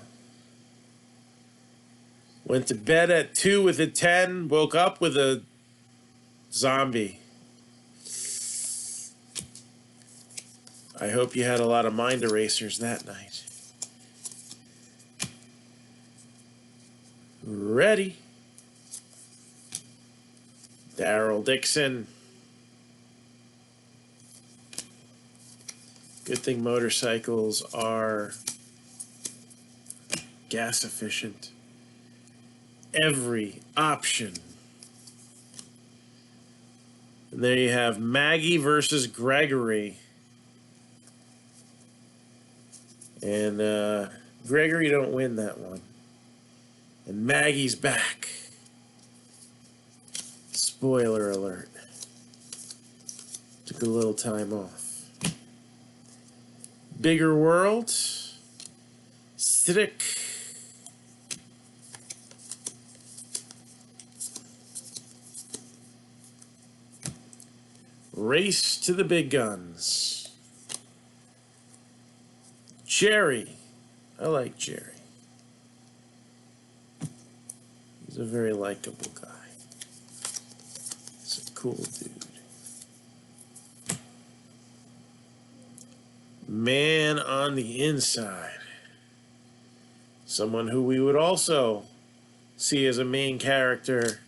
Went to bed at 2 with a 10, woke up with a zombie. I hope you had a lot of mind erasers that night. Ready. Daryl Dixon. Good thing motorcycles are gas efficient. Every option. And there you have Maggie versus Gregory. And Gregory don't win that one. And Maggie's back. Spoiler alert. Took a little time off. Bigger World. Stick. Race to the big guns. Jerry. I like Jerry. He's a very likable guy. He's a cool dude. Man on the Inside. Someone who we would also see as a main character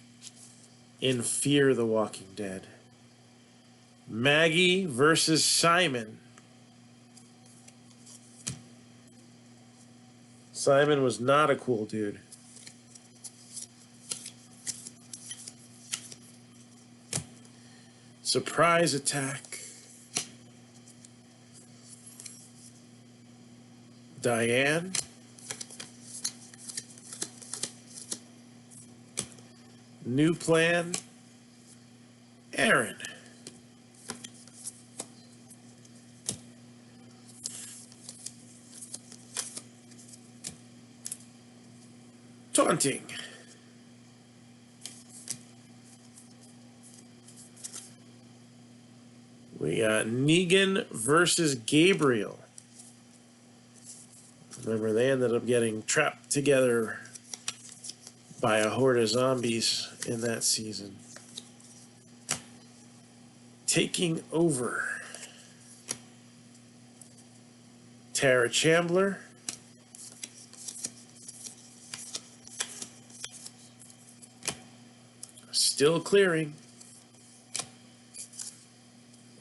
in Fear the Walking Dead. Maggie versus Simon. Simon was not a cool dude. Surprise attack. Diane. New plan. Aaron. Taunting. We got Negan versus Gabriel. Remember, they ended up getting trapped together by a horde of zombies in that season. Taking over. Tara Chandler. Still clearing.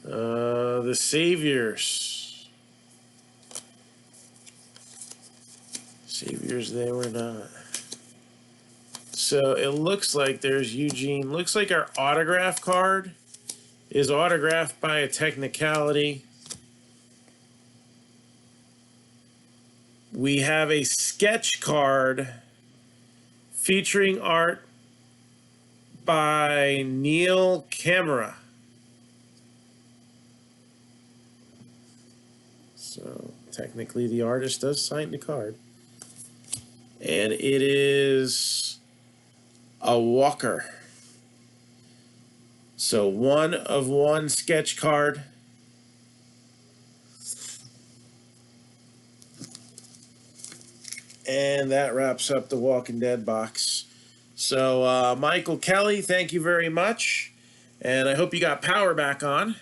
The Saviors. Saviors, they were not. So it looks like there's Eugene. Looks like our autograph card is autographed by a technicality. We have a sketch card featuring art by Neil Camera. So technically the artist does sign the card. And it is a Walker. So 1 of 1 sketch card. And that wraps up the Walking Dead box. So Michael Kelly, thank you very much. And I hope you got power back on.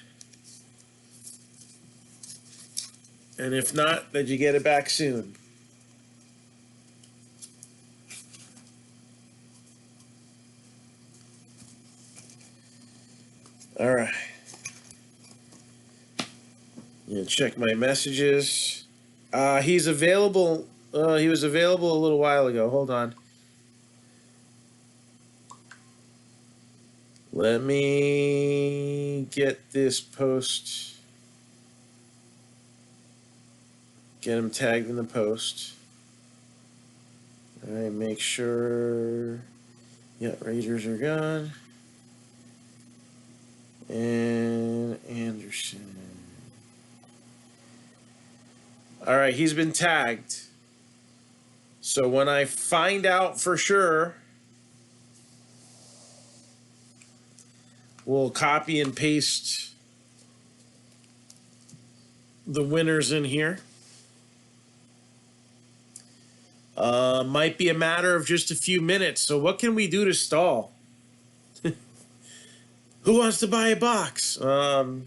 And if not, that you get it back soon. All right. Yeah, check my messages. He's available. He was available a little while ago. Hold on. Let me get this post. Get him tagged in the post. All right, make sure. Yeah, Raiders are gone. And Anderson. All right, he's been tagged. So when I find out for sure, we'll copy and paste the winners in here. Might be a matter of just a few minutes. So what can we do to stall? Who wants to buy a box? I don't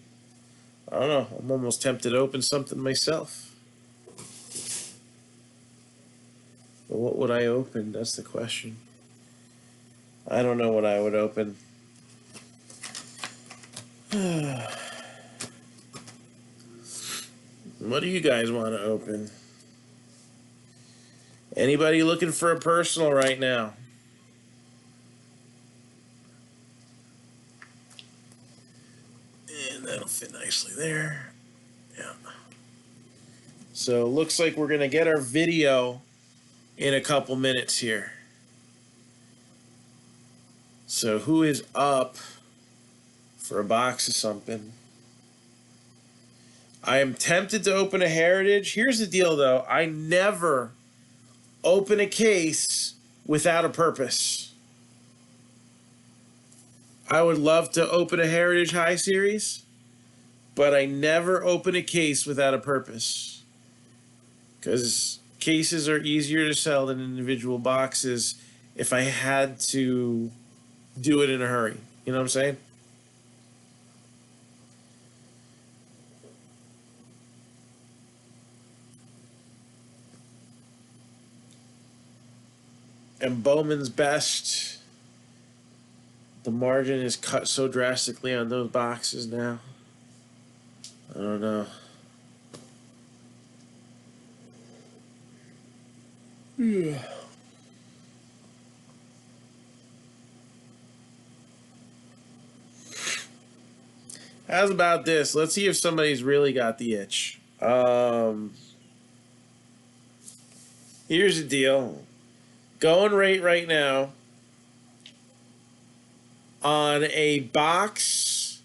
know. I'm almost tempted to open something myself. But what would I open? That's the question. I don't know what I would open. What do you guys want to open? Anybody looking for a personal right now? And that'll fit nicely there. Yeah. So looks like we're going to get our video in a couple minutes here. So who is up for a box of something? I am tempted to open a Heritage. Here's the deal, though. I never open a case without a purpose. I would love to open a Heritage High Series, but I never open a case without a purpose. Because cases are easier to sell than individual boxes if I had to do it in a hurry. You know what I'm saying? And Bowman's best. The margin is cut so drastically on those boxes now. I don't know. Yeah. How's about this? Let's see if somebody's really got the itch. Here's the deal. Going rate right now on a box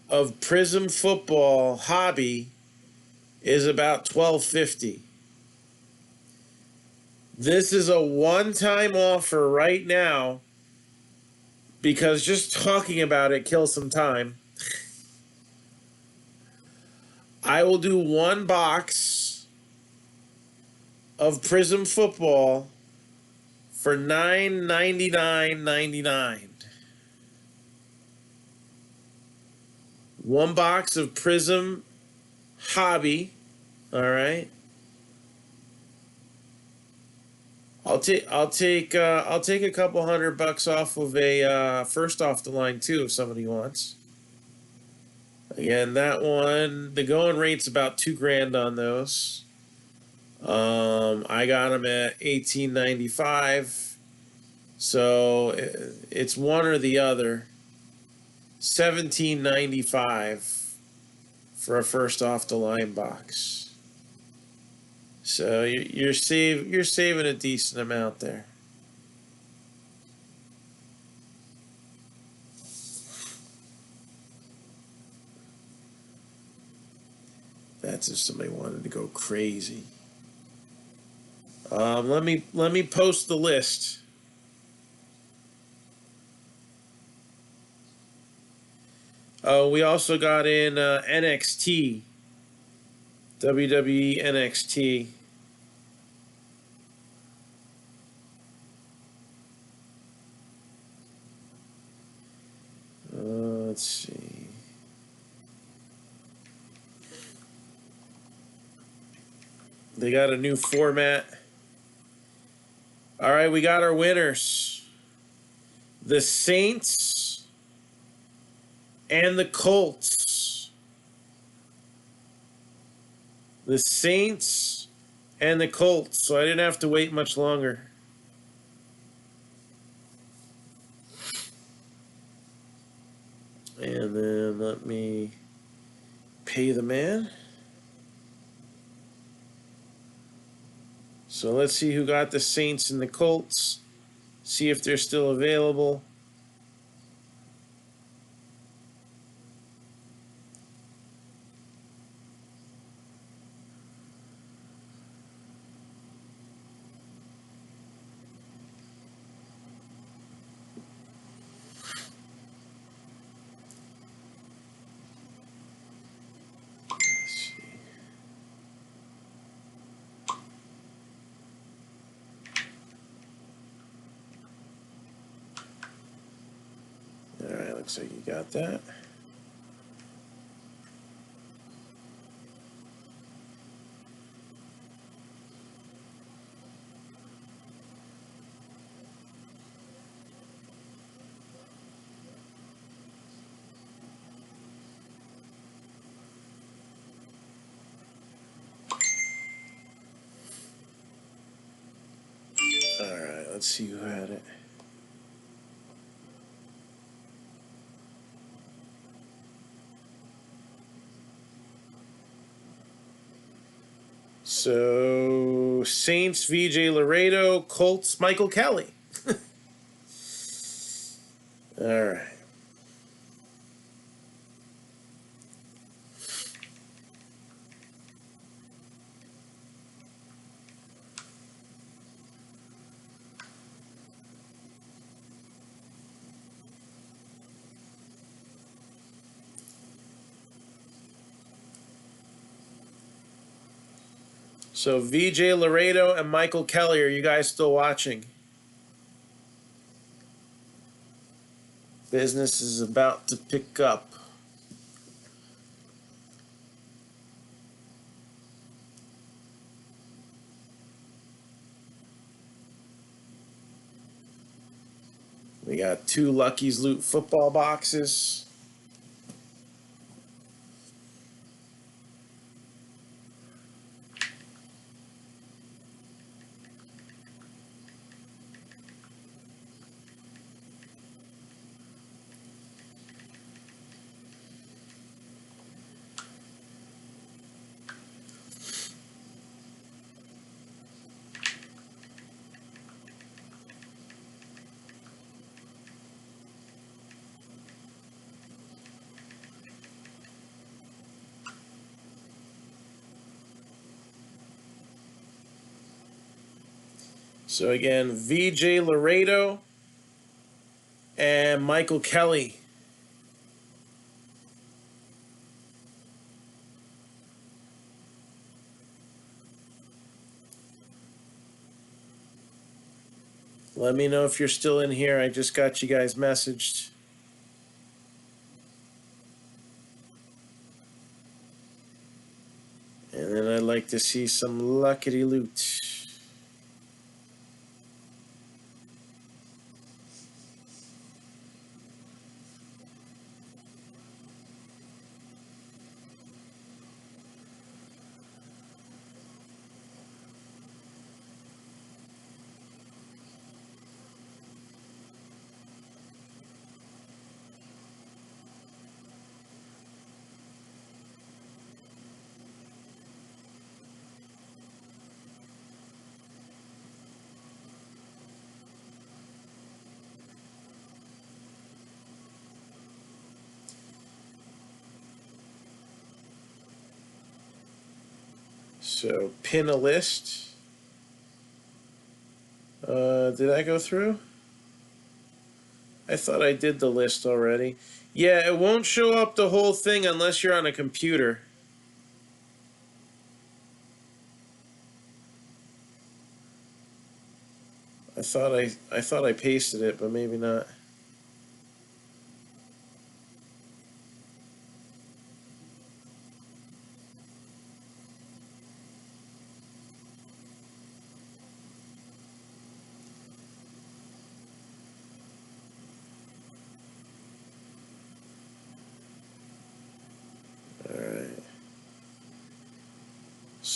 of Prism Football Hobby is about $12.50. This is a one-time offer right now because just talking about it kills some time. I will do one box of Prism Football for $9.99.99. One box of Prism Hobby, all right. I'll take a couple $100 off of a first off the line too if somebody wants. Again, that one, the going rate's about $2,000 on those. I got them at $18.95, so it's one or the other. $17.95 for a first off the line box. So you're saving a decent amount there. That's if somebody wanted to go crazy. Let me post the list. Oh, we also got in NXT, WWE NXT. Let's see. They got a new format. All right, we got our winners. The Saints and the Colts. The Saints and the Colts. So I didn't have to wait much longer. And then let me pay the man. So let's see who got the Saints and the Colts. See if they're still available. Alright, looks like you got that. Alright, let's see who had it. So, Saints, VJ Laredo, Colts, Michael Kelly. Alright. So, VJ Laredo and Michael Kelly, are you guys still watching? Business is about to pick up. We got 2 Lucky's Loot football boxes. So again, VJ Laredo and Michael Kelly. Let me know if you're still in here. I just got you guys messaged. And then I'd like to see some luckety loot. So pin a list. Did I go through? I thought I did the list already. Yeah, it won't show up the whole thing unless you're on a computer. I thought I pasted it, but maybe not.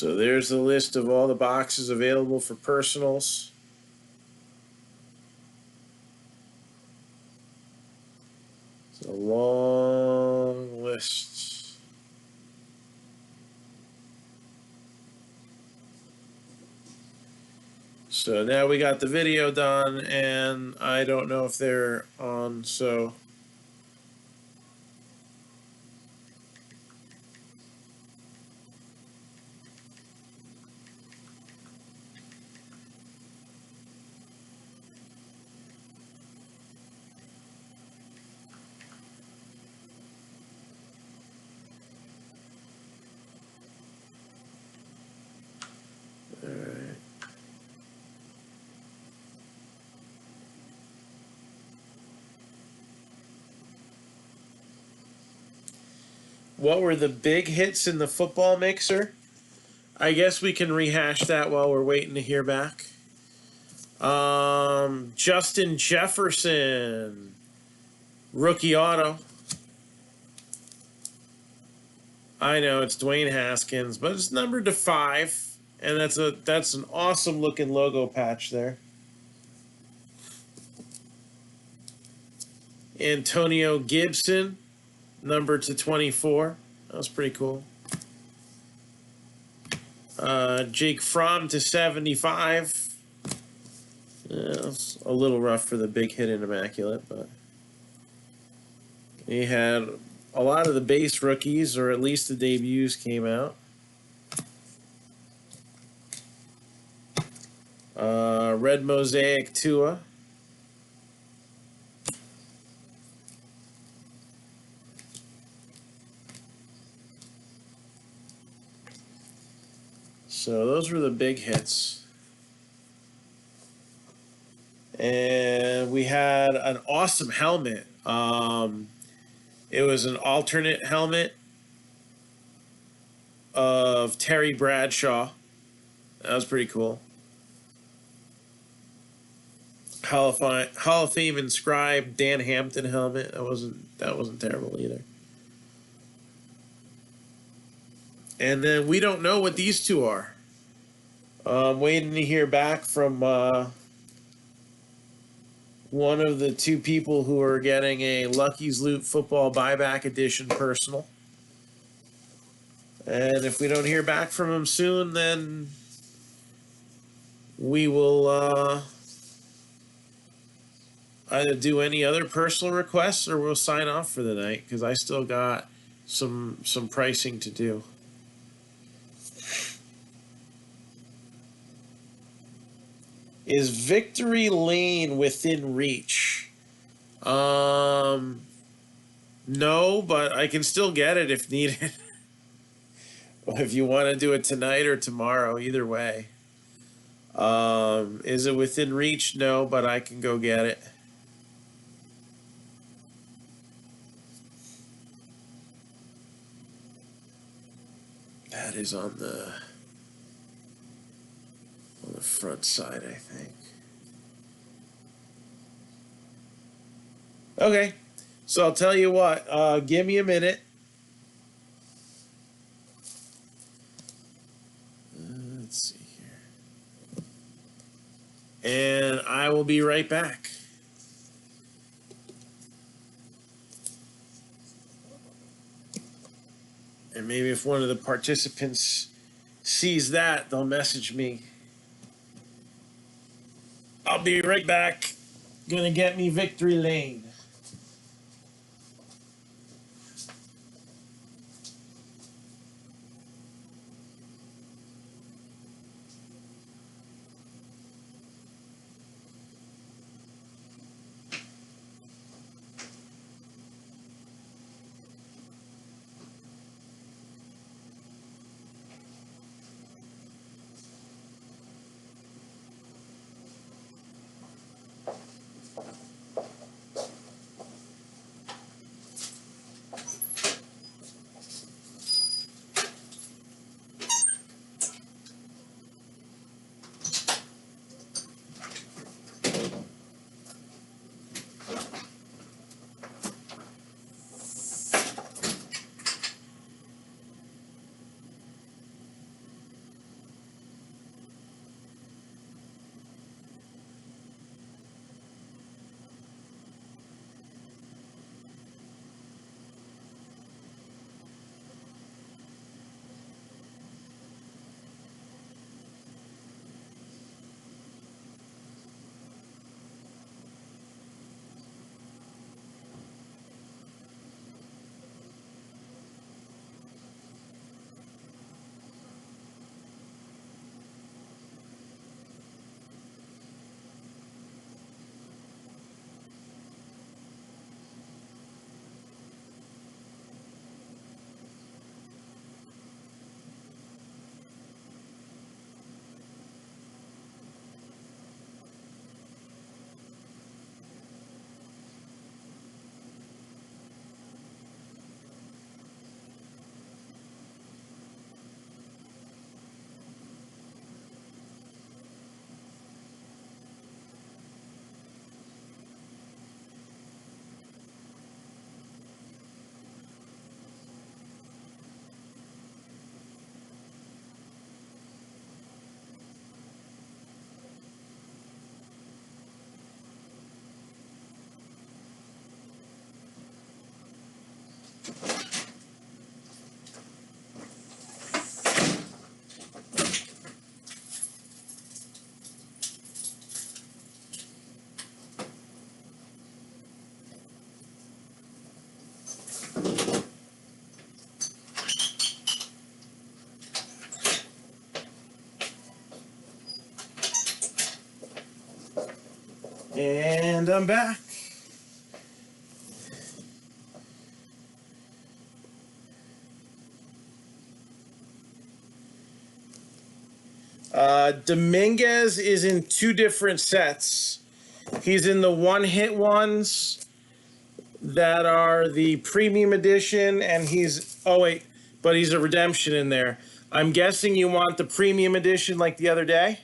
So there's the list of all the boxes available for personals. It's a long list. So now we got the video done, and I don't know if they're on, so... Alright. What were the big hits in the football mixer? I guess we can rehash that while we're waiting to hear back. Justin Jefferson, rookie auto. I know it's Dwayne Haskins, but it's numbered to 5, and that's an awesome looking logo patch there. Antonio Gibson, numbered to 24. That was pretty cool. Jake Fromm to 75. Yeah, it's a little rough for the big hit in Immaculate, but he had a lot of the base rookies, or at least the debuts, came out. Red Mosaic Tua. So those were the big hits. And we had an awesome helmet. It was an alternate helmet of Terry Bradshaw. That was pretty cool. Hall of Fame inscribed Dan Hampton helmet. That wasn't terrible either. And then we don't know what these two are. I'm waiting to hear back from one of the two people who are getting a Lucky's Loot Football Buyback Edition personal. And if we don't hear back from them soon, then we will either do any other personal requests or we'll sign off for the night, because I still got some pricing to do. Is Victory Lane within reach? No, but I can still get it if needed. If you want to do it tonight or tomorrow, either way. Is it within reach? No, but I can go get it. That is on the front side, I think. Okay, so I'll tell you what. Give me a minute. Let's see here. And I will be right back. And maybe if one of the participants sees that, they'll message me. I'll be right back. Gonna get me Victory Lane. And I'm back. Dominguez is in two different sets. He's in the one-hit ones that are the premium edition, and he's, oh wait, but he's a redemption in there. I'm guessing you want the premium edition like the other day?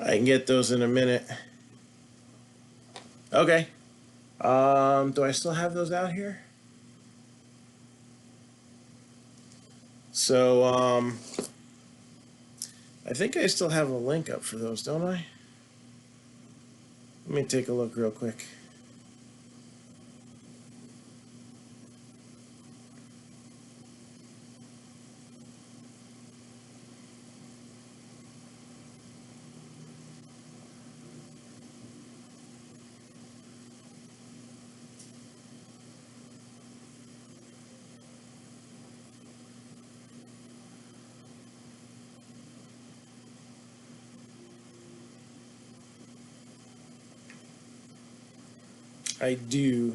I can get those in a minute. Okay. Do I still have those out here? So, I think I still have a link up for those, don't I? Let me take a look real quick. I do.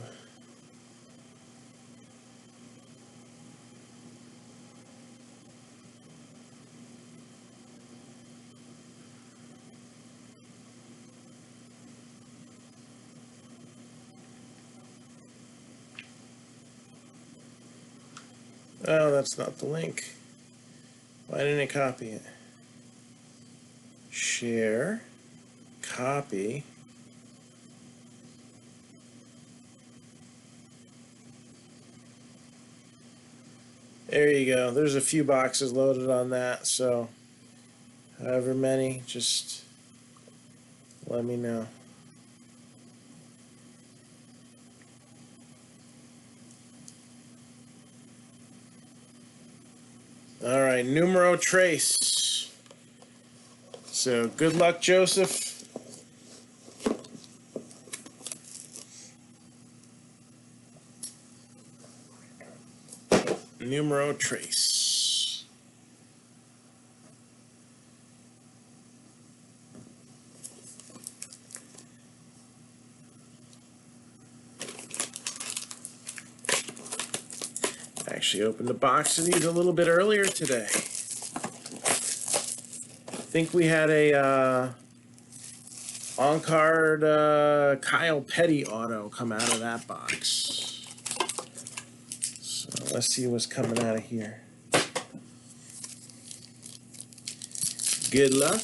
Oh, that's not the link. Why didn't I copy it? Share, copy. There you go. There's a few boxes loaded on that, so however many, just let me know. All right, numero trace. So good luck, Joseph. Numero trace. I actually opened a box of these a little bit earlier today. I think we had a on-card Kyle Petty auto come out of that box. So let's see what's coming out of here. Good luck.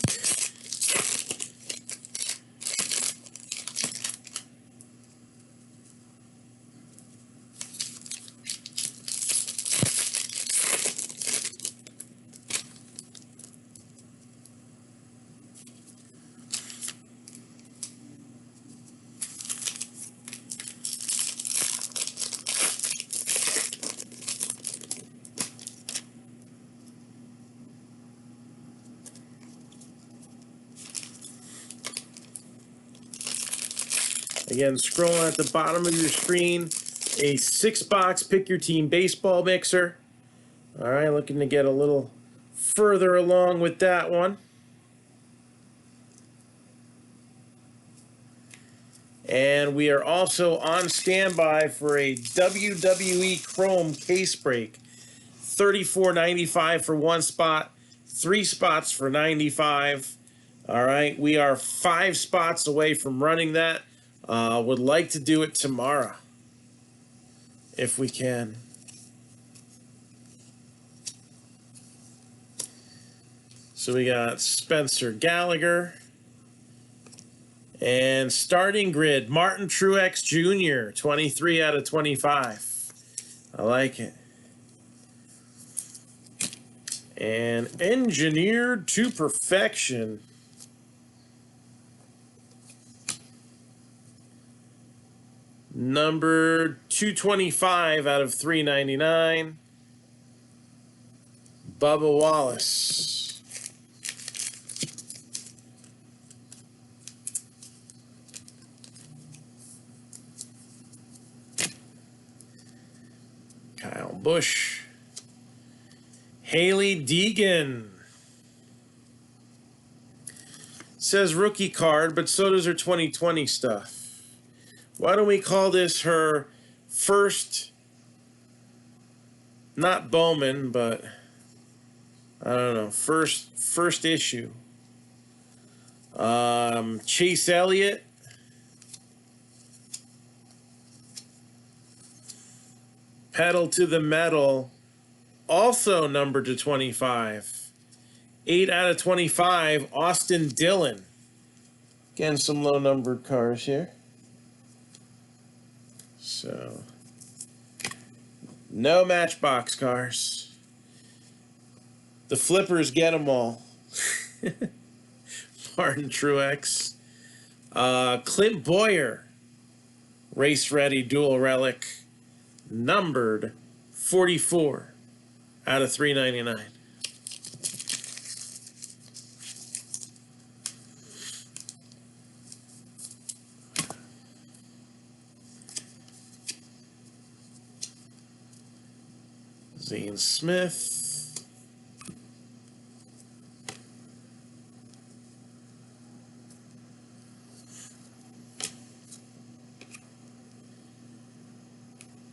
Again, scrolling at the bottom of your screen, a 6-box Pick Your Team baseball mixer. All right, looking to get a little further along with that one. And we are also on standby for a WWE Chrome case break. $34.95 for one spot, 3 spots for $95. All right, we are 5 spots away from running that. Would like to do it tomorrow, if we can. So we got Spencer Gallagher. And starting grid, Martin Truex Jr., 23 out of 25. I like it. And engineered to perfection. Number 225 out of 399. Bubba Wallace. Bush. Haley Deegan. Says rookie card, but so does her 2020 stuff. Why don't we call this her first, not Bowman, but I don't know, first issue. Chase Elliott. Pedal to the Metal, also numbered to 25. 8 out of 25, Austin Dillon. Again, some low-numbered cars here. So, no Matchbox cars. The flippers get them all. Martin Truex. Clint Boyer. Race Ready Dual Relic. Numbered 44 out of 399. Zane Smith.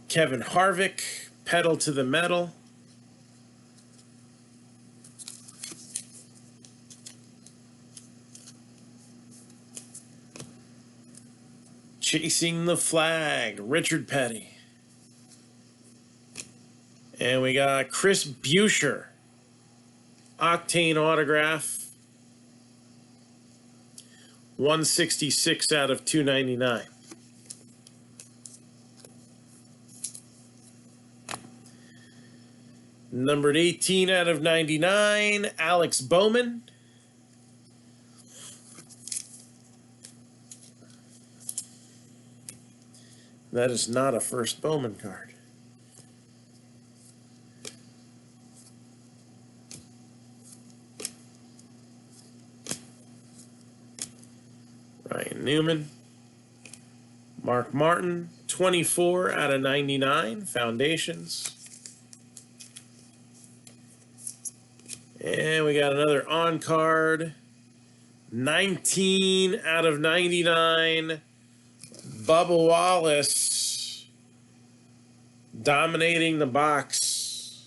Kevin Harvick, Pedal to the Metal. Chasing the Flag, Richard Petty. And we got Chris Buescher, Octane autograph, 166 out of 299. Numbered 18 out of 99, Alex Bowman. That is not a first Bowman card. Ryan Newman. Mark Martin, 24 out of 99, Foundations. And we got another on card, 19 out of 99, Bubba Wallace, dominating the box.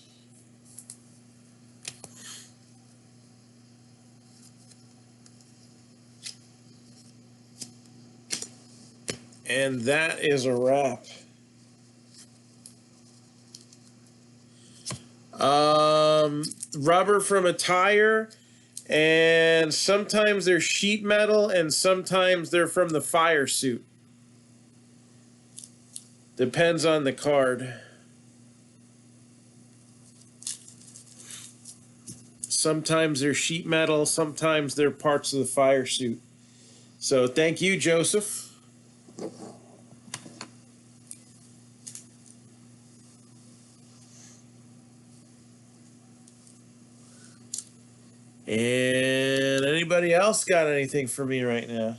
And that is a wrap. Rubber from a tire, and sometimes they're sheet metal, and sometimes they're from the fire suit. Depends on the card. Sometimes they're sheet metal, sometimes they're parts of the fire suit. So thank you, Joseph. And anybody else got anything for me right now?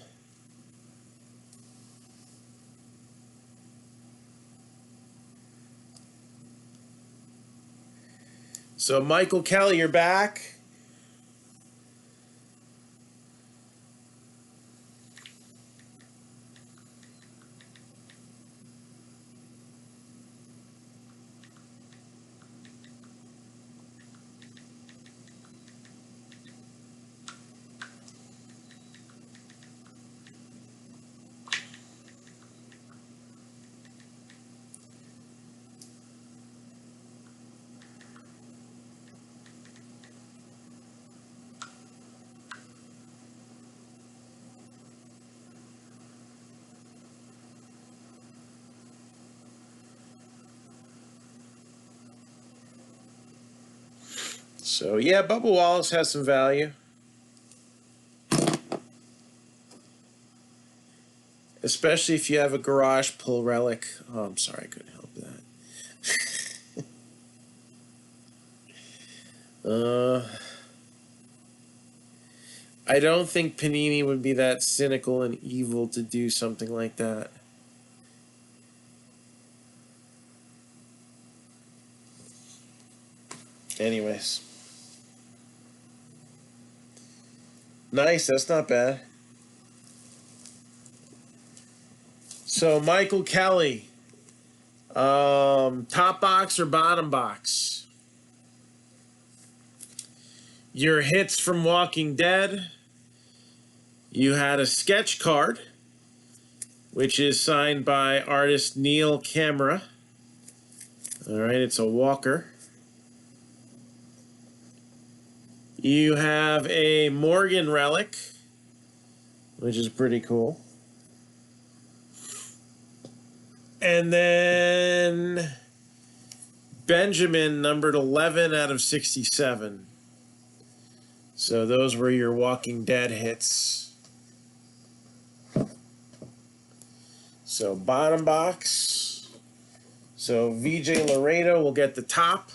So Michael Kelly, you're back. So, yeah, Bubba Wallace has some value. Especially if you have a garage pull relic. Oh, I'm sorry, I couldn't help that. I don't think Panini would be that cynical and evil to do something like that. Anyways. Nice, that's not bad. So, Michael Kelly. Top box or bottom box? Your hits from Walking Dead. You had a sketch card, which is signed by artist Neil Camera. All right, it's a Walker. You have a Morgan relic, which is pretty cool. And then Benjamin, numbered 11 out of 67. So those were your Walking Dead hits. So bottom box. So VJ Laredo will get the top.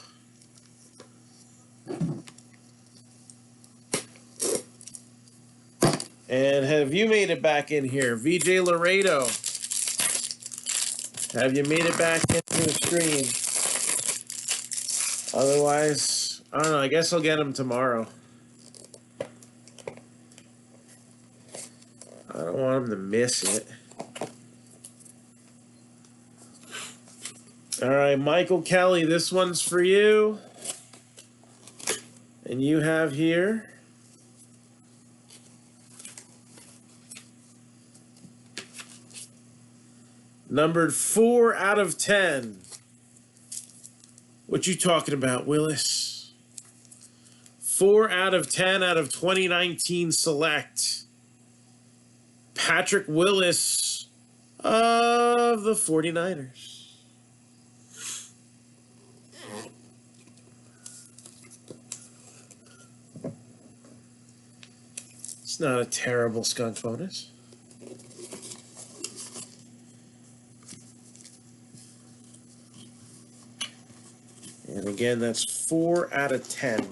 And have you made it back in here? VJ Laredo. Have you made it back into the stream? Otherwise, I don't know. I guess I'll get him tomorrow. I don't want him to miss it. All right, Michael Kelly, this one's for you. And you have here numbered 4 out of 10. What you talking about, Willis? 4 out of 10 out of 2019 select. Patrick Willis of the 49ers. It's not a terrible skunk bonus. And again, that's 4 out of 10.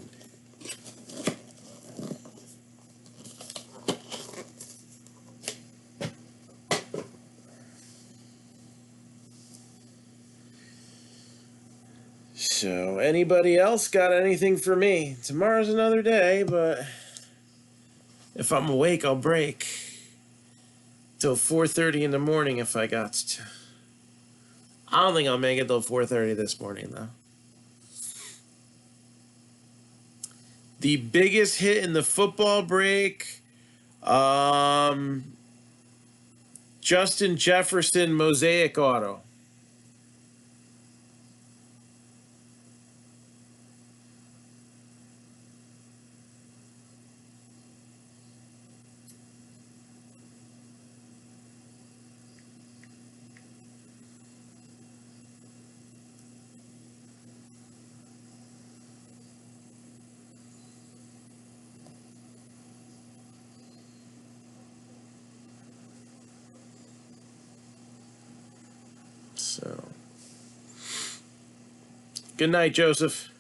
So, anybody else got anything for me? Tomorrow's another day, but if I'm awake, I'll break till 4:30 in the morning if I got to. I don't think I'll make it till 4:30 this morning, though. The biggest hit in the football break, Justin Jefferson Mosaic Auto. So, good night, Joseph.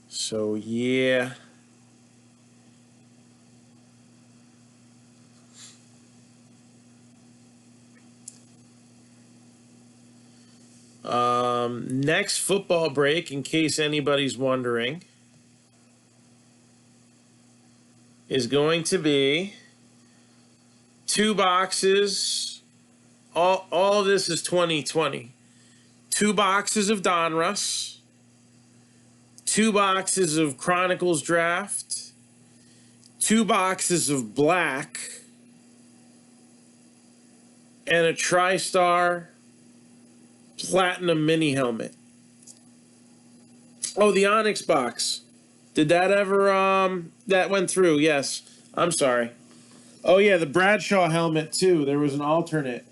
So, yeah. Next football break, in case anybody's wondering, is going to be 2 boxes. All of this is 2020. 2 boxes of Donruss, 2 boxes of Chronicles Draft, 2 boxes of Black, and a TriStar Platinum Mini Helmet. Oh, the Onyx box. Did that ever, that went through, yes. I'm sorry. Oh, yeah, the Bradshaw helmet, too. There was an alternate.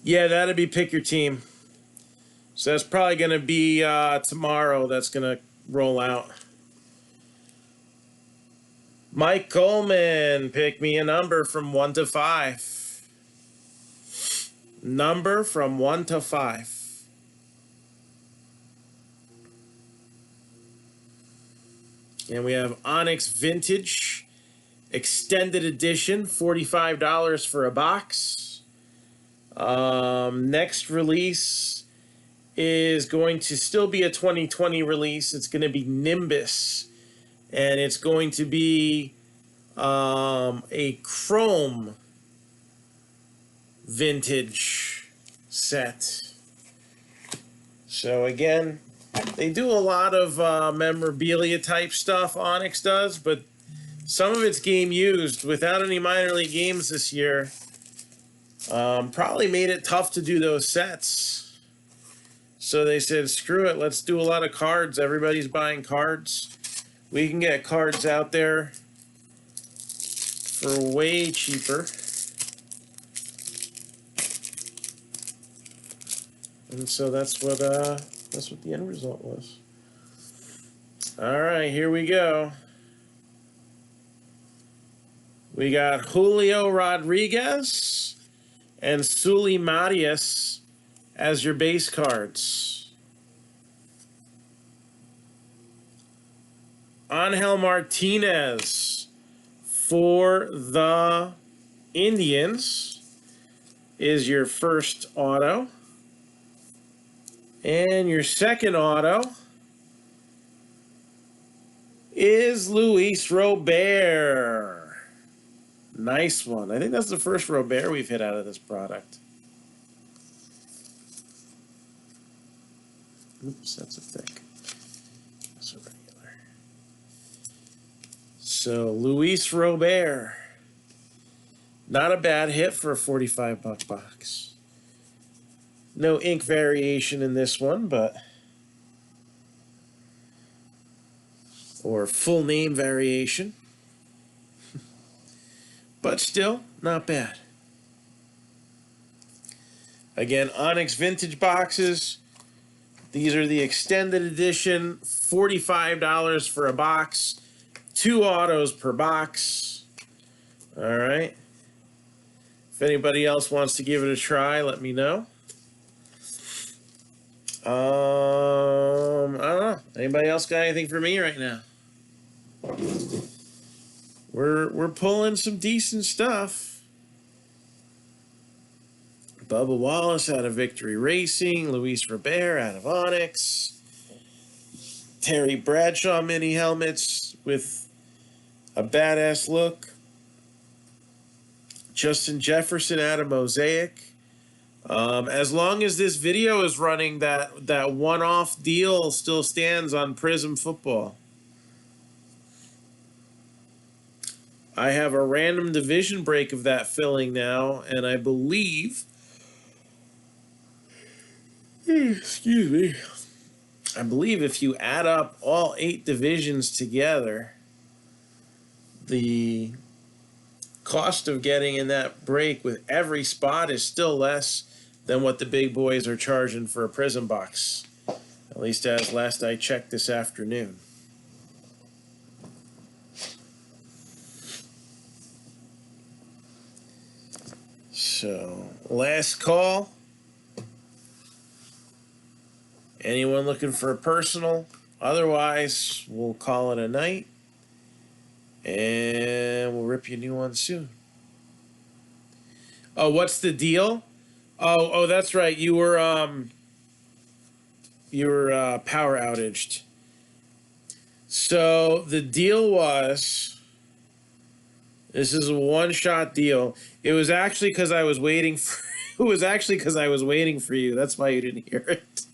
Yeah, that'd be pick your team. So that's probably going to be tomorrow that's going to roll out. Mike Coleman, pick me a number from 1 to 5. Number from 1 to 5. And we have Onyx Vintage Extended Edition, $45 for a box. Next release is going to still be a 2020 release. It's going to be Nimbus. And it's going to be a chrome vintage set. So again, they do a lot of memorabilia type stuff, Onyx does, but some of it's game used. Without any minor league games this year, probably made it tough to do those sets. So they said, screw it, let's do a lot of cards. Everybody's buying cards. We can get cards out there for way cheaper. And so that's what the end result was. All right, here we go. We got Julio Rodriguez and Sully Matias as your base cards. Angel Martinez for the Indians is your first auto. And your second auto is Luis Robert. Nice one. I think that's the first Robert we've hit out of this product. Oops, that's a thick. That's a regular. So, Luis Robert. Not a bad hit for a $45 box. No ink variation in this one, but... or full name variation. But still, not bad. Again, Onyx Vintage boxes. These are the extended edition, $45 for a box. 2 autos per box. All right. If anybody else wants to give it a try, let me know. I don't know. Anybody else got anything for me right now? We're pulling some decent stuff. Bubba Wallace out of Victory Racing. Luis Robert out of Onyx. Terry Bradshaw mini helmets with a badass look. Justin Jefferson out of Mosaic. As long as this video is running, that one-off deal still stands on Prism Football. I have a random division break of that filling now, and I believe... excuse me. I believe if you add up all 8 divisions together, the cost of getting in that break with every spot is still less than what the big boys are charging for a Prism box. At least as last I checked this afternoon. So, last call. Anyone looking for a personal? Otherwise, we'll call it a night. And we'll rip you a new one soon. Oh, what's the deal? Oh, that's right. You were power outaged. So the deal was, this is a one-shot deal. It was actually because I was waiting for. It was actually because I was waiting for you. That's why you didn't hear it.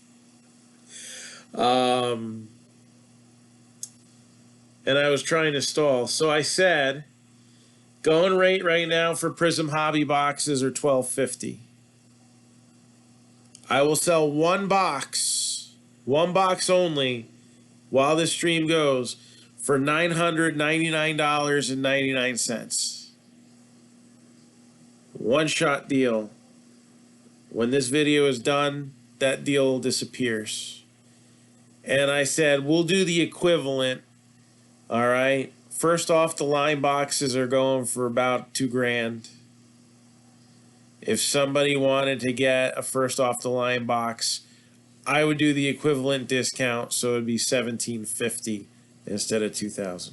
And I was trying to stall. So I said, going rate right now for Prism Hobby boxes are $12.50. I will sell one box only, while this stream goes, for $999.99. One-shot deal. When this video is done, that deal disappears. And I said, we'll do the equivalent. All right. First off the line boxes are going for about $2,000. If somebody wanted to get a first off the line box, I would do the equivalent discount, so it'd be $1,750 instead of $2,000.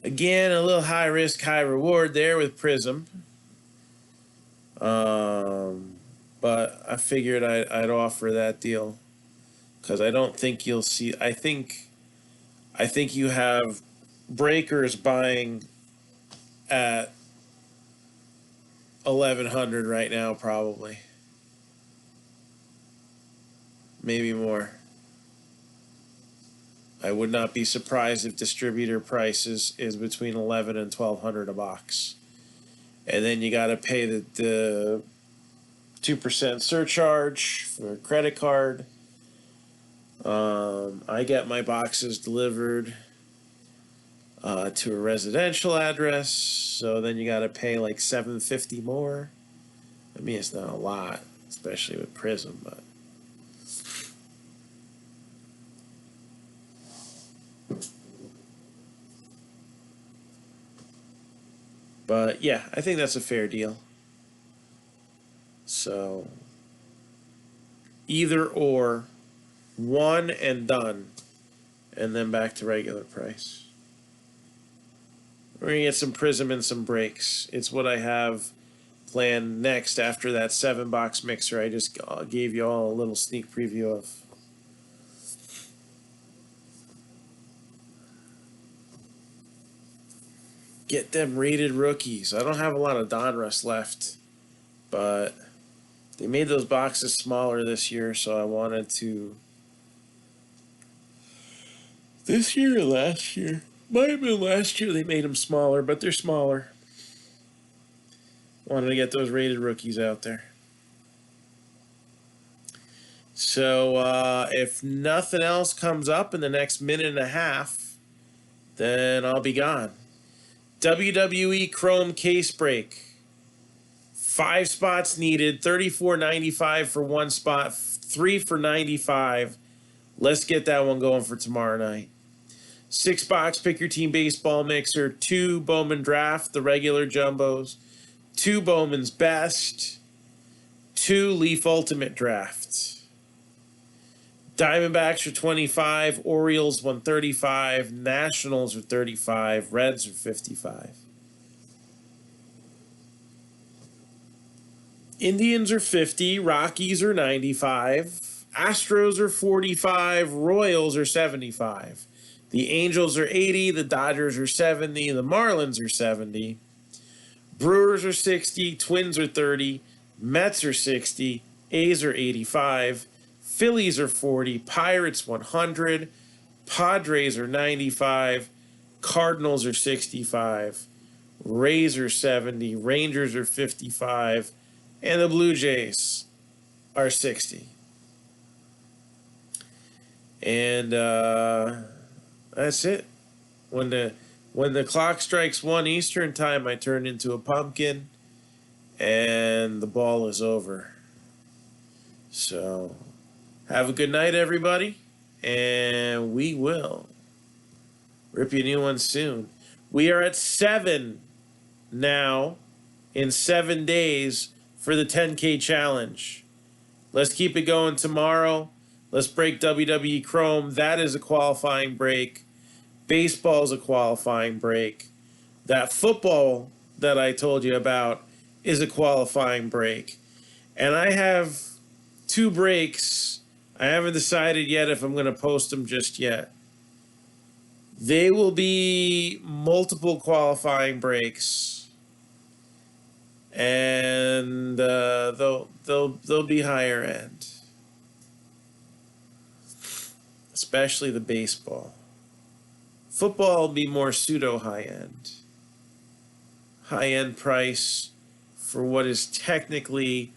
Again, a little high risk, high reward there with Prism. But I figured I'd offer that deal because I don't think you'll see. I think you have breakers buying at 1,100 right now, probably, maybe more. I would not be surprised if distributor prices is between 1,100 and 1,200 a box, and then you got to pay the 2% surcharge for a credit card. I get my boxes delivered to a residential address, so then you got to pay like $750 more. I mean, it's not a lot, especially with Prism, but yeah, I think that's a fair deal. So either or, one and done, and then back to regular price. We're going to get some Prism and some breaks. It's what I have planned next after that 7-box mixer I just gave you all a little sneak preview of. Get them rated rookies. I don't have a lot of Donruss left, but they made those boxes smaller this year, so I wanted to. This year or last year? Might have been last year they made them smaller, but they're smaller. Wanted to get those rated rookies out there. So if nothing else comes up in the next minute and a half, then I'll be gone. WWE Chrome case break. 5 spots needed, $34.95 for 1 spot, 3 for $95. Let's get that one going for tomorrow night. 6-box pick your team baseball mixer, 2 Bowman draft, the regular jumbos, 2 Bowman's best, 2 Leaf Ultimate draft. Diamondbacks are 25, Orioles 135, Nationals are 35, Reds are 55. Indians are 50, Rockies are 95, Astros are 45, Royals are 75. The Angels are 80, the Dodgers are 70, the Marlins are 70. Brewers are 60, Twins are 30, Mets are 60, A's are 85, Phillies are 40, Pirates 100, Padres are 95, Cardinals are 65, Rays are 70, Rangers are 55, and the Blue Jays are 60. And that's it. When the clock strikes 1 Eastern time, I turn into a pumpkin, and the ball is over. So, have a good night, everybody, and we will rip you a new one soon. We are at 7 now in 7 days for the 10K challenge. Let's keep it going tomorrow. Let's break WWE Chrome. That is a qualifying break. Baseball is a qualifying break. That football that I told you about is a qualifying break. And I have 2 breaks. I haven't decided yet if I'm going to post them just yet. They will be multiple qualifying breaks. And they'll be higher end. Especially the baseball. Football will be more pseudo high end. High end price for what is technically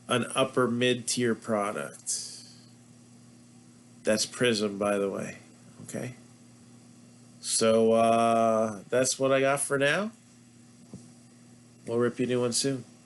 an upper mid tier product. That's Prism, by the way. Okay. So that's what I got for now. We'll rip you a new one soon.